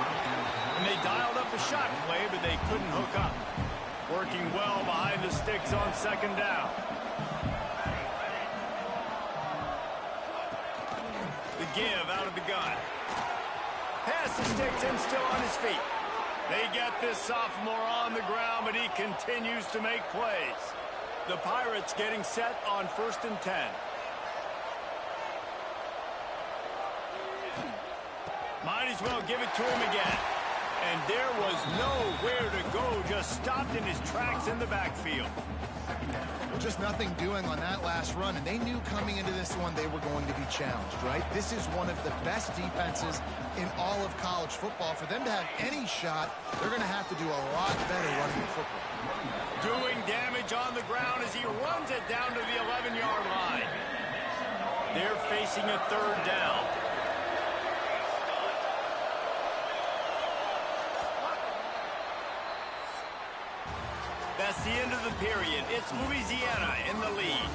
And they dialed up a shot play, but they couldn't hook up. Working well behind the sticks on second down. The give out of the gun. Pass the sticks and still on his feet. They get this sophomore on the ground, but he continues to make plays. The Pirates getting set on 1st and 10. Might as well give it to him again. And there was nowhere to go, just stopped in his tracks in the backfield. Just nothing doing on that last run, and they knew coming into this one they were going to be challenged, right? This is one of the best defenses in all of college football. For them to have any shot, they're going to have to do a lot better running the football. Doing damage on the ground as he runs it down to the 11-yard line. They're facing a third down. That's the end of the period. It's Louisiana in the lead.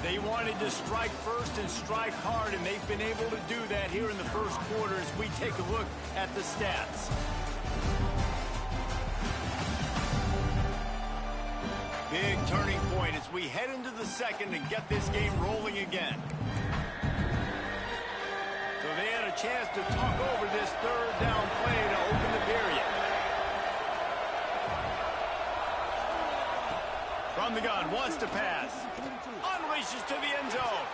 They wanted to strike first and strike hard, and they've been able to do that here in the first quarter as we take a look at the stats. Big turning point as we head into the second and get this game rolling again. So they had a chance to talk over this third down play to open the period. From the gun, wants to pass. Unleashes to the end zone.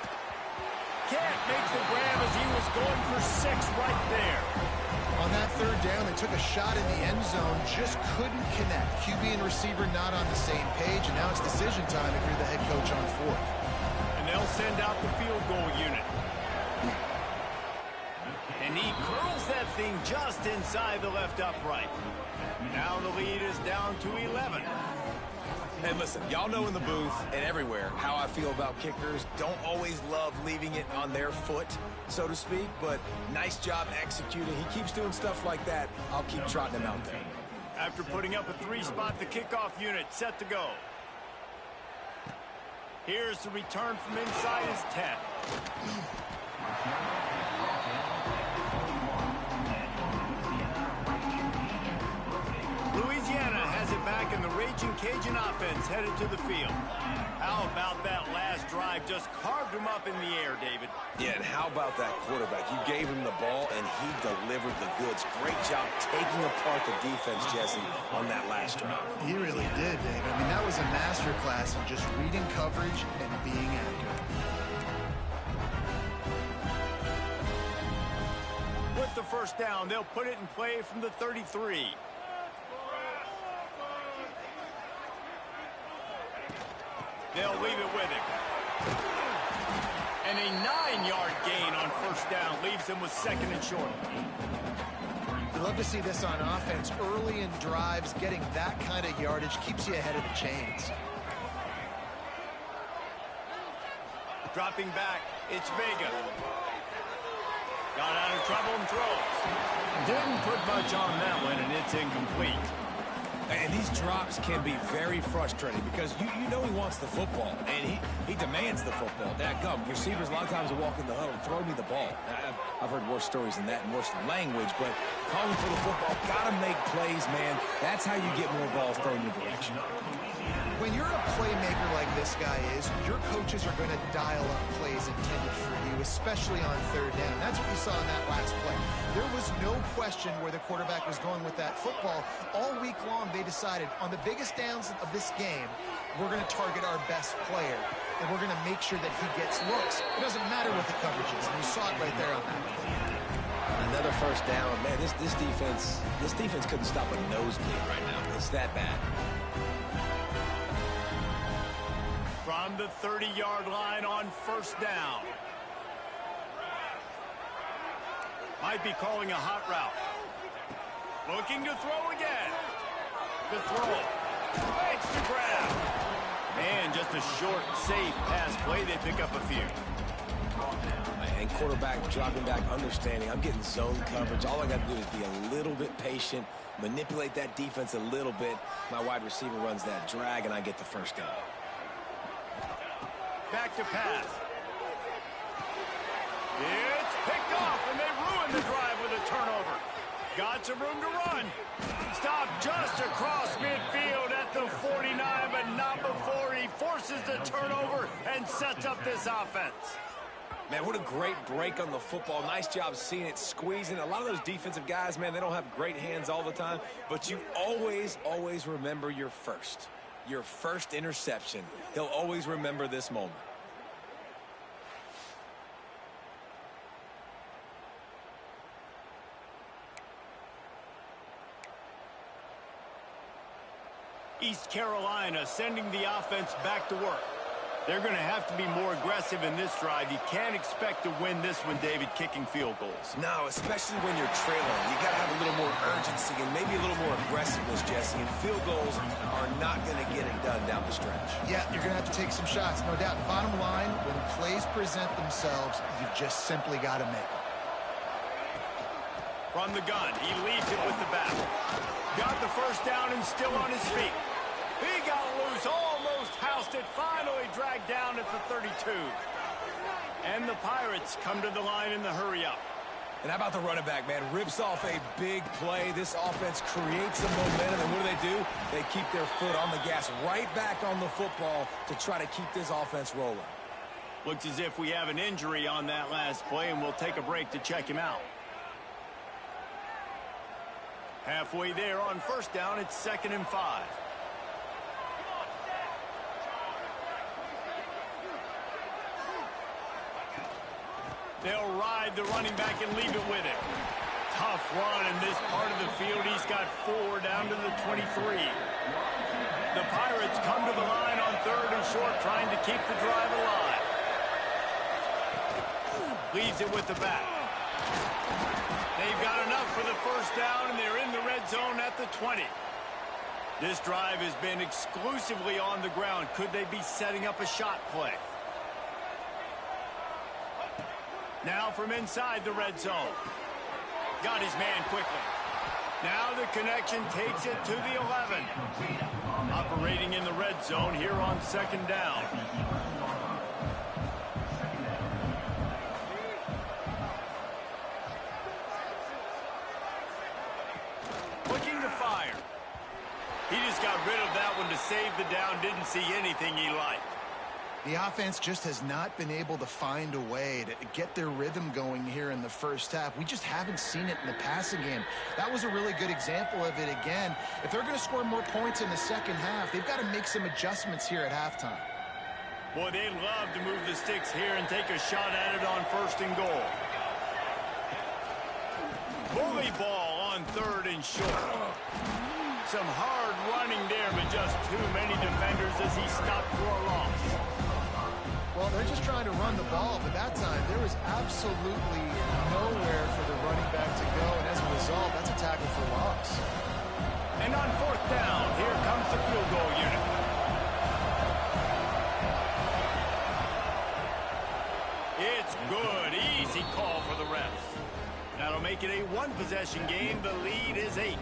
Can't make the grab as he was going for 6 right there. On that third down, they took a shot in the end zone, just couldn't connect. QB and receiver not on the same page, and now it's decision time if you're the head coach on 4th. And they'll send out the field goal unit. And he curls that thing just inside the left upright. Now the lead is down to 11. And listen, y'all know in the booth and everywhere how I feel about kickers. Don't always love leaving it on their foot, so to speak, but nice job executing. He keeps doing stuff like that. I'll keep trotting him out there. After putting up a 3-spot, the kickoff unit set to go. Here's the return from inside his 10. Louisiana has it back, and the Raging Cajun offense headed to the field. How about that last drive? Just carved him up in the air, David. Yeah, and how about that quarterback? You gave him the ball, and he delivered the goods. Great job taking apart the defense, Jesse, on that last drive. He really did, Dave. I mean, that was a masterclass in just reading coverage and being accurate. With the first down. They'll put it in play from the 33. They'll leave it with him. And a 9-yard gain on first down leaves them with second and short. You love to see this on offense. Early in drives, getting that kind of yardage keeps you ahead of the chains. Dropping back, it's Vega. Got out of trouble and throws. Didn't put much on that one, and it's incomplete. And these drops can be very frustrating because you know he wants the football, and he demands the football. Receivers a lot of times will walk in the huddle, throw me the ball. I've heard worse stories than that and worse language, but calling for the football, got to make plays, man. That's how you get more balls thrown in your direction. When you're a playmaker like this guy is, your coaches are going to dial up plays intended for you, especially on third down. That's what we saw in that last play. There was no question where the quarterback was going with that football. All week long, they decided on the biggest downs of this game, we're going to target our best player, and we're going to make sure that he gets looks. It doesn't matter what the coverage is, and you saw it right there on that play. Another first down. Man, this defense couldn't stop a nosebleed right now. It's that bad. From the 30-yard line on first down. Might be calling a hot route. Looking to throw again. The throw. Makes the grab. And just a short, safe pass play. They pick up a few. And quarterback dropping back, understanding I'm getting zone coverage. All I got to do is be a little bit patient, manipulate that defense a little bit. My wide receiver runs that drag, and I get the first down. Back to pass. It's picked off, and they ruin the drive with a turnover. Got some room to run. Stopped just across midfield at the 49, but not before he forces the turnover and sets up this offense. Man, what a great break on the football. Nice job seeing it, squeezing. A lot of those defensive guys, man, they don't have great hands all the time, but you always, always remember your first interception. He'll always remember this moment. East Carolina sending the offense back to work. They're going to have to be more aggressive in this drive. You can't expect to win this one, David, kicking field goals. No, especially when you're trailing. You got to have a little more urgency and maybe a little more aggressiveness, Jesse. And field goals are not going to get it done down the stretch. Yeah, you're going to have to take some shots, no doubt. Bottom line, when plays present themselves, you've just simply got to make them. From the gun, he leads it with the bat. Got the first down and still on his feet. He got loose, almost housed it, finally dragged down at the 32. And the Pirates come to the line in the hurry-up. And how about the running back, man? Rips off a big play. This offense creates some momentum, and what do? They keep their foot on the gas, right back on the football to try to keep this offense rolling. Looks as if we have an injury on that last play, and we'll take a break to check him out. Halfway there on first down, it's 2nd and 5. They'll ride the running back and leave it with him. Tough run in this part of the field. He's got 4 down to the 23. The Pirates come to the line on 3rd and short, trying to keep the drive alive. Leaves it with the back. They've got enough for the first down, and they're in the red zone at the 20. This drive has been exclusively on the ground. Could they be setting up a shot play? Now from inside the red zone. Got his man quickly. Now the connection takes it to the 11. Operating in the red zone here on 2nd down. Looking to fire. He just got rid of that one to save the down. Didn't see anything he liked. The offense just has not been able to find a way to get their rhythm going here in the first half. We just haven't seen it in the passing game. That was a really good example of it again. If they're going to score more points in the second half, they've got to make some adjustments here at halftime. Boy, they'd love to move the sticks here and take a shot at it on 1st and goal. Bully ball on 3rd and short. Some hard running there, but just too many defenders as he stopped for a loss. Well, they're just trying to run the ball, but that time there was absolutely nowhere for the running back to go, and as a result, that's a tackle for loss. And on 4th down, here comes the field goal unit. It's good. Easy call for the refs. That'll make it a one-possession game. The lead is 8.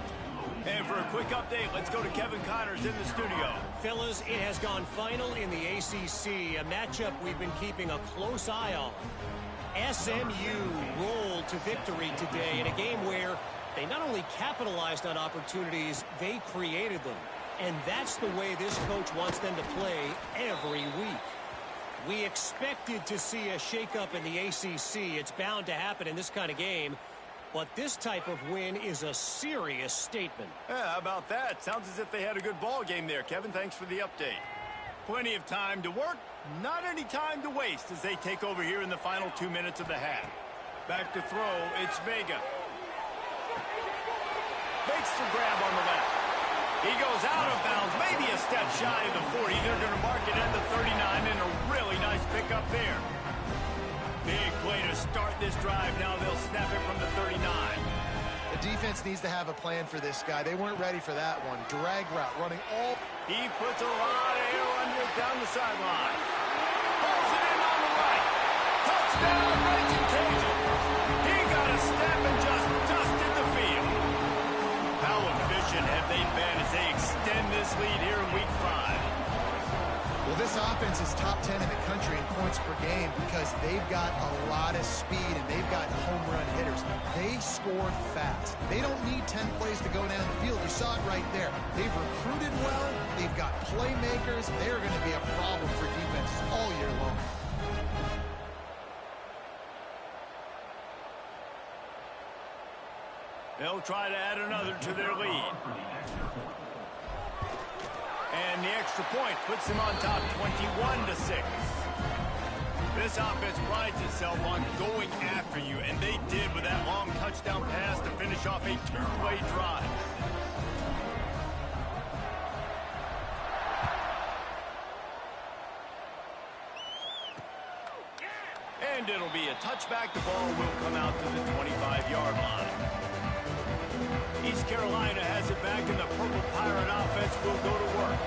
And for a quick update, let's go to Kevin Connors in the studio. Fellas, it has gone final in the ACC, a matchup we've been keeping a close eye on. SMU rolled to victory today in a game where they not only capitalized on opportunities, they created them. And that's the way this coach wants them to play every week. We expected to see a shakeup in the ACC. It's bound to happen in this kind of game. But this type of win is a serious statement. Yeah, how about that? Sounds as if they had a good ball game there. Kevin, thanks for the update. Plenty of time to work, not any time to waste as they take over here in the final 2 minutes of the half. Back to throw, it's Vega. Makes the grab on the left. He goes out of bounds, maybe a step shy of the 40. They're going to mark it at the 39, and a really nice pickup there. Big play to start this drive. Now they'll snap it from the 39. The defense needs to have a plan for this guy. They weren't ready for that one. Drag route, running all... He puts a lot of air under it down the sideline. Pulls it in on the right. Touchdown, Raging Cajun. He got a step and just dusted the field. How efficient have they been as they extend this lead here in Week 5? Well, this offense is top 10 in the country in points per game because they've got a lot of speed and they've got home run hitters. They score fast. They don't need 10 plays to go down the field. You saw it right there. They've recruited well. They've got playmakers. They're going to be a problem for defenses all year long. They'll try to add another to their lead. And the extra point puts them on top 21-6. This offense prides itself on going after you, and they did with that long touchdown pass to finish off a 2-play drive. And it'll be a touchback. The ball will come out to the 25-yard line. East Carolina has it back, and the Purple Pirate offense will go to work.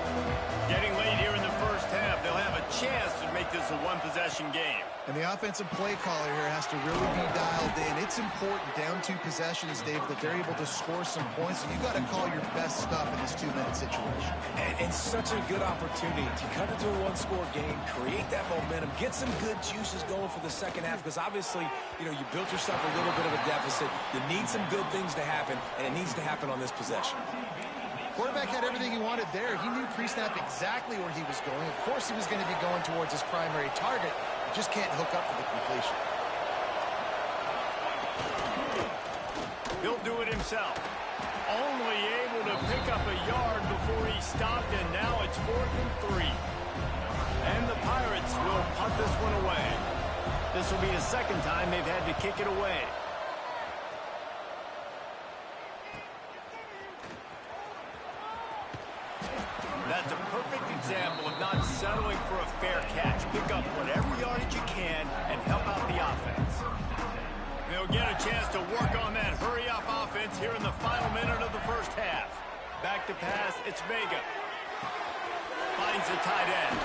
Getting late here in the first half, they'll have a chance to make this a one-possession game. And the offensive play caller here has to really be dialed in. It's important down 2 possessions, Dave, that they're able to score some points. And you've got to call your best stuff in this 2-minute situation. And it's such a good opportunity to cut into a one-score game, create that momentum, get some good juices going for the second half. Because obviously, you built yourself a little bit of a deficit. You need some good things to happen, and it needs to happen on this possession. Quarterback had everything he wanted there. He knew pre-snap exactly where he was going. Of course, he was going to be going towards his primary target. Just can't hook up for the completion. He'll do it himself. Only able to pick up a yard before he stopped, and now it's 4th and 3. And the Pirates will punt this one away. This will be the second time they've had to kick it away. That's a perfect example of not settling for a fair catch. Pick up whatever yardage you can and help out the offense. They'll get a chance to work on that hurry-up offense here in the final minute of the first half. Back to pass, it's Vega. Finds the tight end.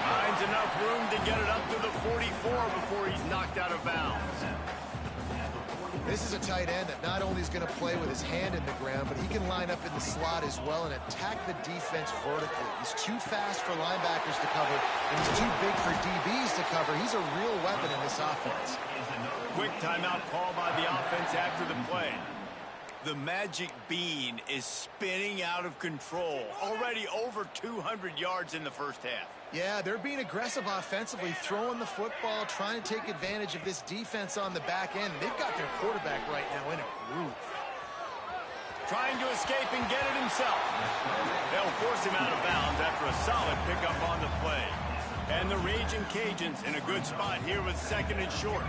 Finds enough room to get it up to the 44 before he's knocked out of bounds. This is a tight end that not only is going to play with his hand in the ground, but he can line up in the slot as well and attack the defense vertically. He's too fast for linebackers to cover, and he's too big for DBs to cover. He's a real weapon in this offense. Quick timeout call by the offense after the play. The magic bean is spinning out of control. Already over 200 yards in the first half. Yeah, they're being aggressive offensively, throwing the football, trying to take advantage of this defense on the back end. They've got their quarterback right now in a groove. Trying to escape and get it himself. They'll force him out of bounds after a solid pickup on the play. And the Raging Cajuns in a good spot here with 2nd and short.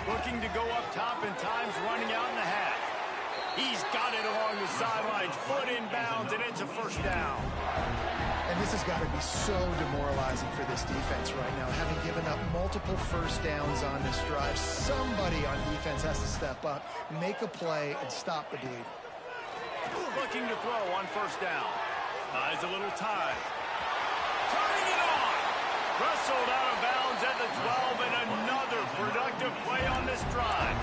Looking to go up top, and time's running out in the half. He's got it along the sidelines, foot in bounds, and it's a first down. And this has got to be so demoralizing for this defense right now, having given up multiple first downs on this drive. Somebody on defense has to step up, make a play, and stop the bleed. Looking to throw on first down. Buys a little time. Turning it on. Wrestled out of bounds at the 12, and another productive play on this drive.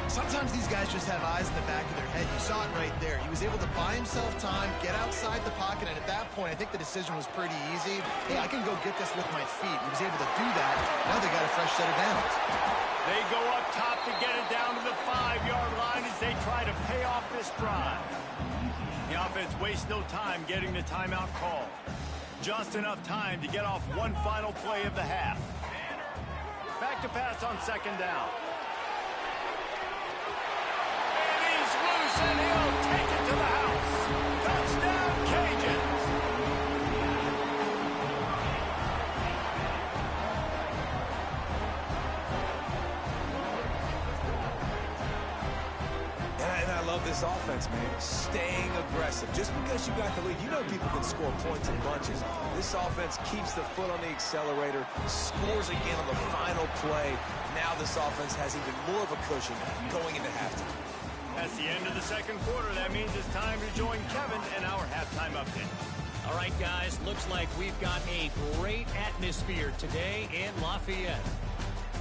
Sometimes these guys just have eyes in the back of their head. You saw it right there. He was able to buy himself time, get outside the pocket, and at that point, I think the decision was pretty easy. Hey, I can go get this with my feet. He was able to do that. Now they got a fresh set of downs. They go up top to get it down to the 5-yard line as they try to pay off this drive. The offense wastes no time getting the timeout call. Just enough time to get off one final play of the half. Back to pass on second down. And he'll take it to the house. Touchdown, Cajuns. And I love this offense, man. Staying aggressive. Just because you got the lead, you know people can score points in bunches. This offense keeps the foot on the accelerator, scores again on the final play. Now this offense has even more of a cushion going into halftime. That's the end of the second quarter. That means it's time to join Kevin in our halftime update. All right, guys, looks like we've got a great atmosphere today in Lafayette.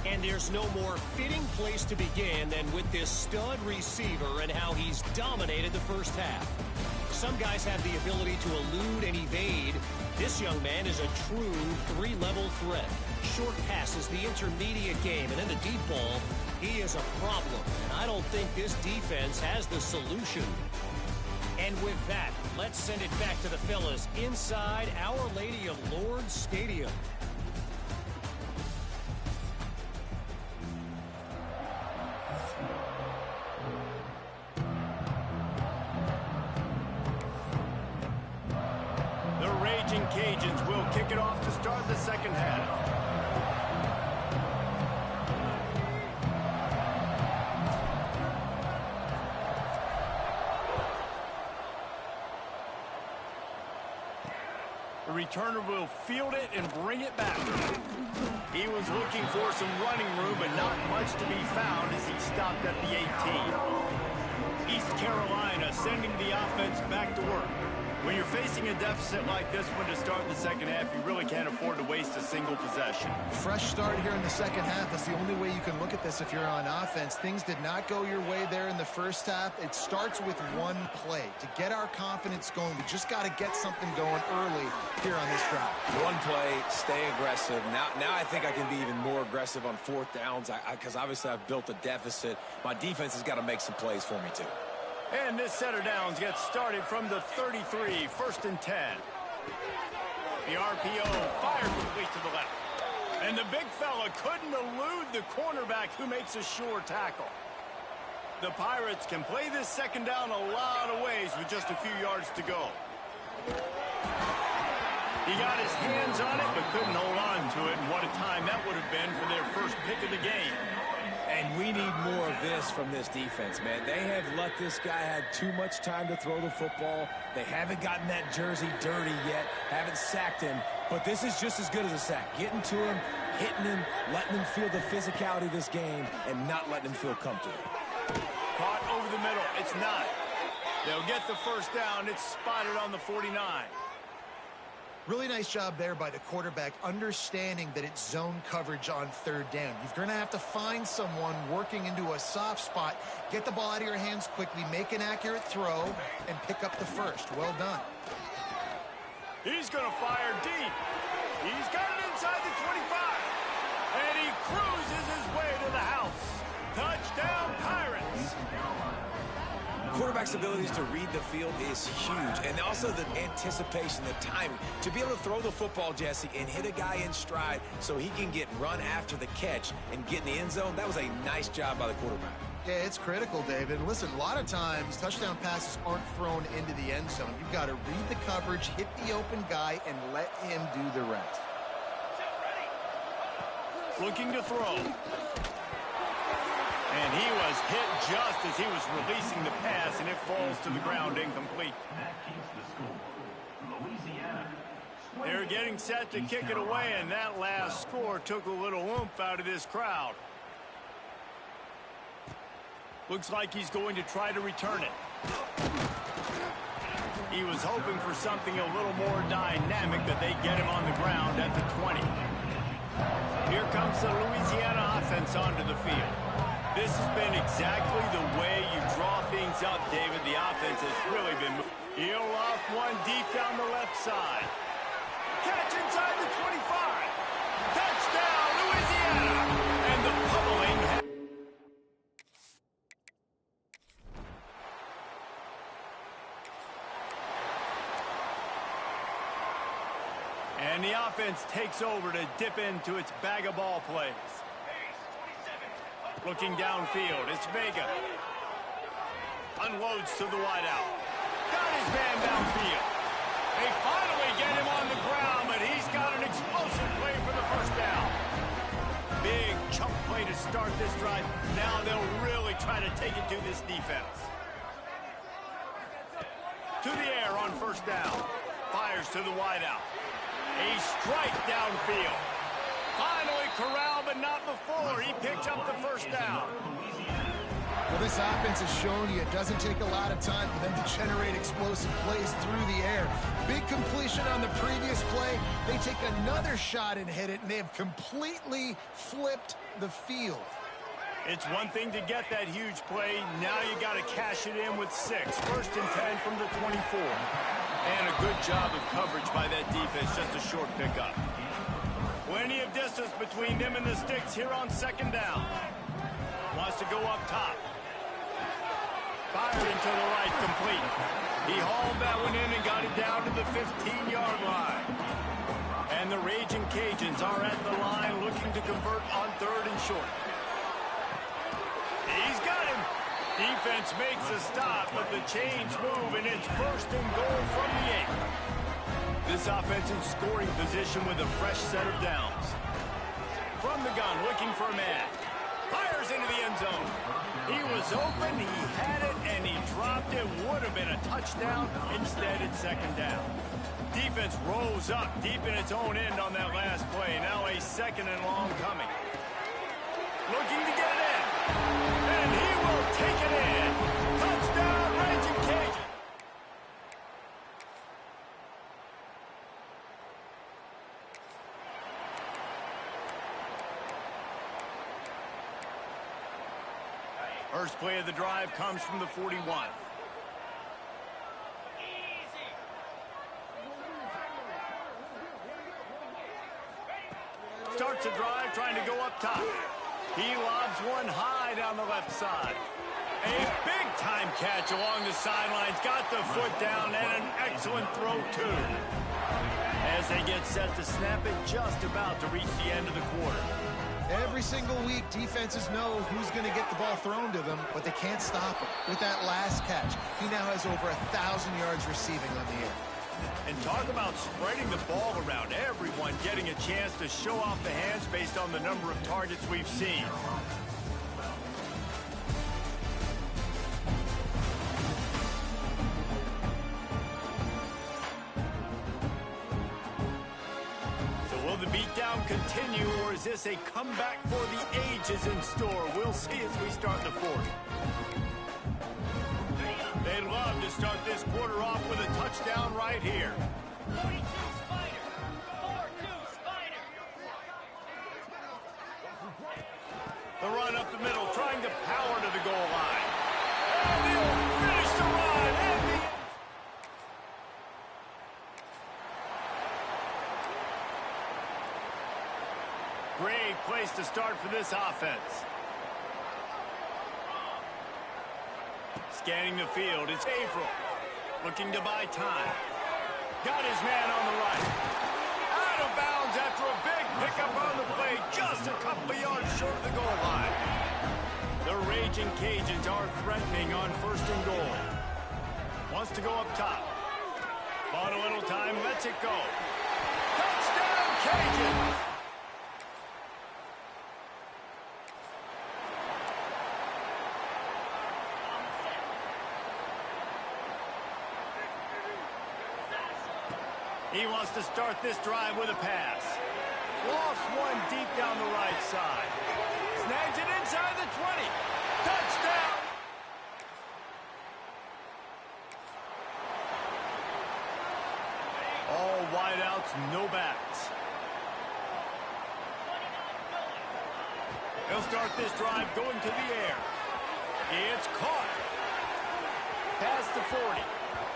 And there's no more fitting place to begin than with this stud receiver and how he's dominated the first half. Some guys have the ability to elude and evade. This young man is a true three-level threat. Short passes, the intermediate game, and then the deep ball. He is a problem, and I don't think this defense has the solution. And with that, let's send it back to the fellas inside Our Lady of Lourdes Stadium. The Raging Cajuns will kick it off to start the second half. The returner will field it and bring it back. He was looking for some running room, but not much to be found as he stopped at the 18. East Carolina sending the offense back to work. When you're facing a deficit like this one to start the second half, you really can't afford to waste a single possession. Fresh start here in the second half. That's the only way you can look at this if you're on offense. Things did not go your way there in the first half. It starts with one play. To get our confidence going, we just got to get something going early here on this drive. One play, stay aggressive. Now I think I can be even more aggressive on fourth downs because obviously I've built a deficit. My defense has got to make some plays for me too. And this set of downs gets started from the 33, first and 10. The RPO fired complete to the left. And the big fella couldn't elude the cornerback who makes a sure tackle. The Pirates can play this second down a lot of ways with just a few yards to go. He got his hands on it but couldn't hold on to it. And what a time that would have been for their first pick of the game. And we need more of this from this defense, man. They have let this guy have too much time to throw the football. They haven't gotten that jersey dirty yet, haven't sacked him. But this is just as good as a sack. Getting to him, hitting him, letting him feel the physicality of this game, and not letting him feel comfortable. Caught over the middle. It's not. They'll get the first down. It's spotted on the 49. Really nice job there by the quarterback, understanding that it's zone coverage on third down. You're going to have to find someone working into a soft spot, get the ball out of your hands quickly, make an accurate throw, and pick up the first. Well done. He's going to fire deep. He's got it inside the 25. And he cruises his way to the house. Touchdown, Pirates. Quarterback's abilities to read the field is huge, and also the anticipation, the timing. To be able to throw the football, Jesse, and hit a guy in stride so he can get run after the catch and get in the end zone, that was a nice job by the quarterback. Yeah, it's critical, David. Listen, a lot of times touchdown passes aren't thrown into the end zone. You've got to read the coverage, hit the open guy, and let him do the rest. Looking to throw. And he was hit just as he was releasing the pass, and it falls to the ground incomplete. That keeps the score. Louisiana. They're getting set to kick it away, and that last score took a little oomph out of this crowd. Looks like he's going to try to return it. He was hoping for something a little more dynamic, but they get him on the ground at the 20. Here comes the Louisiana offense onto the field. This has been exactly the way you draw things up, David. The offense has really been moving. He'll loft one deep down the left side. Catch inside the 25. Touchdown, Louisiana. And the pummeling. And the offense takes over to dip into its bag of ball plays. Looking downfield, it's Vega. Unloads to the wideout. Got his man downfield. They finally get him on the ground, but he's got an explosive play for the first down. Big chunk play to start this drive. Now they'll really try to take it to this defense. To the air on first down. Fires to the wideout. A strike downfield. Finally corralled, but not before. He picked up the first down. Well, this offense has shown you it doesn't take a lot of time for them to generate explosive plays through the air. Big completion on the previous play. They take another shot and hit it, and they have completely flipped the field. It's one thing to get that huge play. Now you got to cash it in with 6. First and 10 from the 24. And a good job of coverage by that defense. Just a short pickup. Plenty of distance between them and the sticks here on second down. Wants to go up top. Fired into the right, complete. He hauled that one in and got it down to the 15-yard line. And the Raging Cajuns are at the line looking to convert on 3rd and short. He's got him. Defense makes a stop, but the chains move, and it's 1st and goal from the 8. This offense in scoring position with a fresh set of downs. From the gun, looking for a man. Fires into the end zone. He was open, he had it, and he dropped it. Would have been a touchdown. Instead, it's 2nd down. Defense rose up deep in its own end on that last play. Now a 2nd and long coming. Looking to get it in. And he will take it in. Touchdown, Raging Cajun. First play of the drive comes from the 41. Starts the drive trying to go up top. He lobs one high down the left side. A big-time catch along the sidelines. Got the foot down and an excellent throw, too. As they get set to snap it, just about to reach the end of the quarter. Every single week, defenses know who's going to get the ball thrown to them, but they can't stop him. With that last catch, he now has over 1,000 yards receiving on the air. And talk about spreading the ball around. Everyone getting a chance to show off the hands based on the number of targets we've seen. So will the beatdown continue, or is this a comeback for the ages in store? We'll see as we start the 4th. They'd love to start this quarter off with a touchdown right here. 42 Spider. 4-2 Spider. The run up the middle, trying to power to the goal line. And he'll finish the run. And the... Great place to start for this offense. Scanning the field, it's Averill. Looking to buy time. Got his man on the right. Out of bounds after a big pickup on the play, just a couple of yards short of the goal line. The Raging Cajuns are threatening on 1st and goal. Wants to go up top. Bought a little time, lets it go. Touchdown, Cajuns! He wants to start this drive with a pass. Lost one deep down the right side. Snags it inside the 20. Touchdown! All wideouts, no backs. He'll start this drive going to the air. It's caught. Past the 40.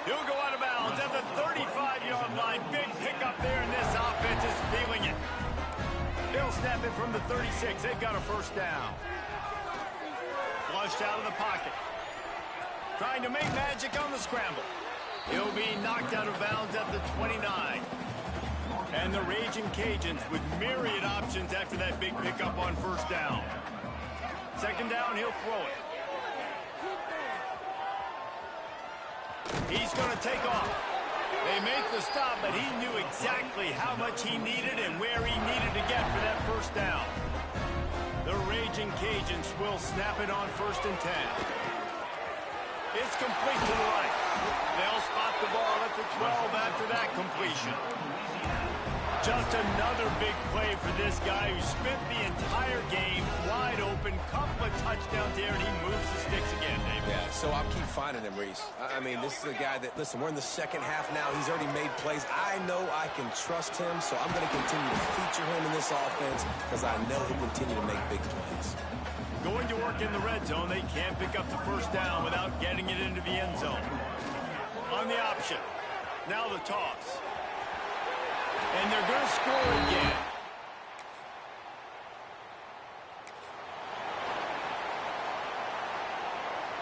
He'll go out of bounds at the 35-yard line. Big pickup there, and this offense is feeling it. They'll snap it from the 36. They've got a first down. Flushed out of the pocket. Trying to make magic on the scramble. He'll be knocked out of bounds at the 29. And the Raging Cajuns with myriad options after that big pickup on first down. Second down, he'll throw it. He's going to take off. They make the stop, but he knew exactly how much he needed and where he needed to get for that first down. The Raging Cajuns will snap it on 1st and 10. It's complete to the right. They'll spot the ball at the 12 after that completion. Just another big play for this guy who spent the entire game wide open. Couple of touchdowns there, and he moves the sticks again, David. Yeah, so I'll keep finding him, Reese. I mean, this is a guy that, listen, we're in the second half now. He's already made plays. I know I can trust him, so I'm going to continue to feature him in this offense because I know he'll continue to make big plays. Going to work in the red zone. They can't pick up the first down without getting it into the end zone. On the option. Now the toss. And they're going to score again.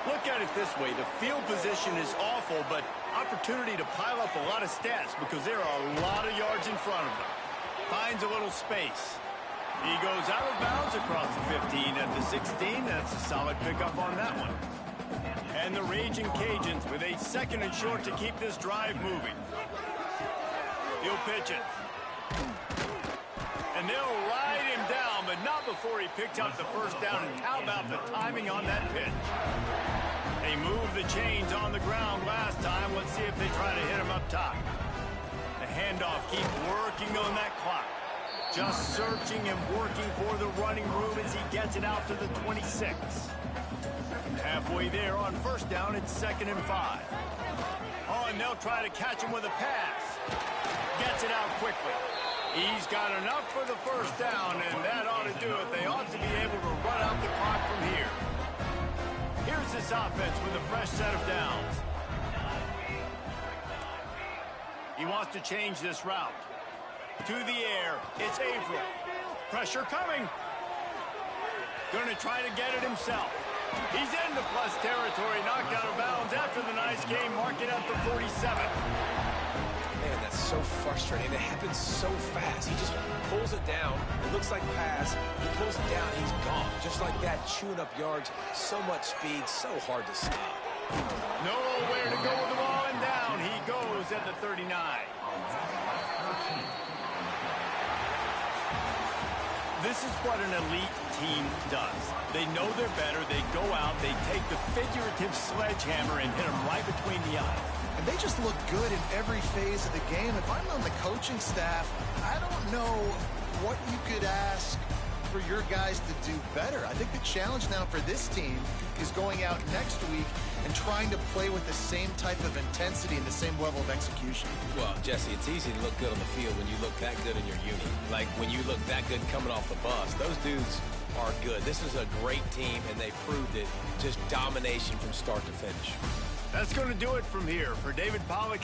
Look at it this way. The field position is awful, but opportunity to pile up a lot of stats because there are a lot of yards in front of them. Finds a little space. He goes out of bounds across the 15 at the 16. That's a solid pickup on that one. And the Raging Cajuns with a 2nd and short to keep this drive moving. He'll pitch it. And they'll ride him down, but not before he picked up the first down. And how about the timing on that pitch? They moved the chains on the ground last time. Let's see if they try to hit him up top. The handoff keeps working on that clock. Just searching and working for the running room as he gets it out to the 26. Halfway there on first down, it's 2nd and 5. Oh, and they'll try to catch him with a pass. Gets it out quickly. He's got enough for the first down, and that ought to do it. They ought to be able to run out the clock from here. Here's this offense with a fresh set of downs. He wants to change this route. To the air, it's Averill. Pressure coming. Going to try to get it himself. He's into plus territory, knocked out of bounds after the nice game. Mark it at the 47. Man, that's so frustrating. It happens so fast. He just pulls it down. It looks like pass. He pulls it down. He's gone. Just like that, chewing up yards. So much speed, so hard to stop. Nowhere to go with the ball, and down he goes at the 39. This is what an elite team does. They know they're better. They go out. They take the figurative sledgehammer and hit them right between the eyes. And they just look good in every phase of the game. If I'm on the coaching staff, I don't know what you could ask for your guys to do better. I think the challenge now for this team is going out next week and trying to play with the same type of intensity and the same level of execution. Well, Jesse, it's easy to look good on the field when you look that good in your uni. Like when you look that good coming off the bus. Those dudes are good. This is a great team, and they proved it. Just domination from start to finish. That's going to do it from here. For David Pollack.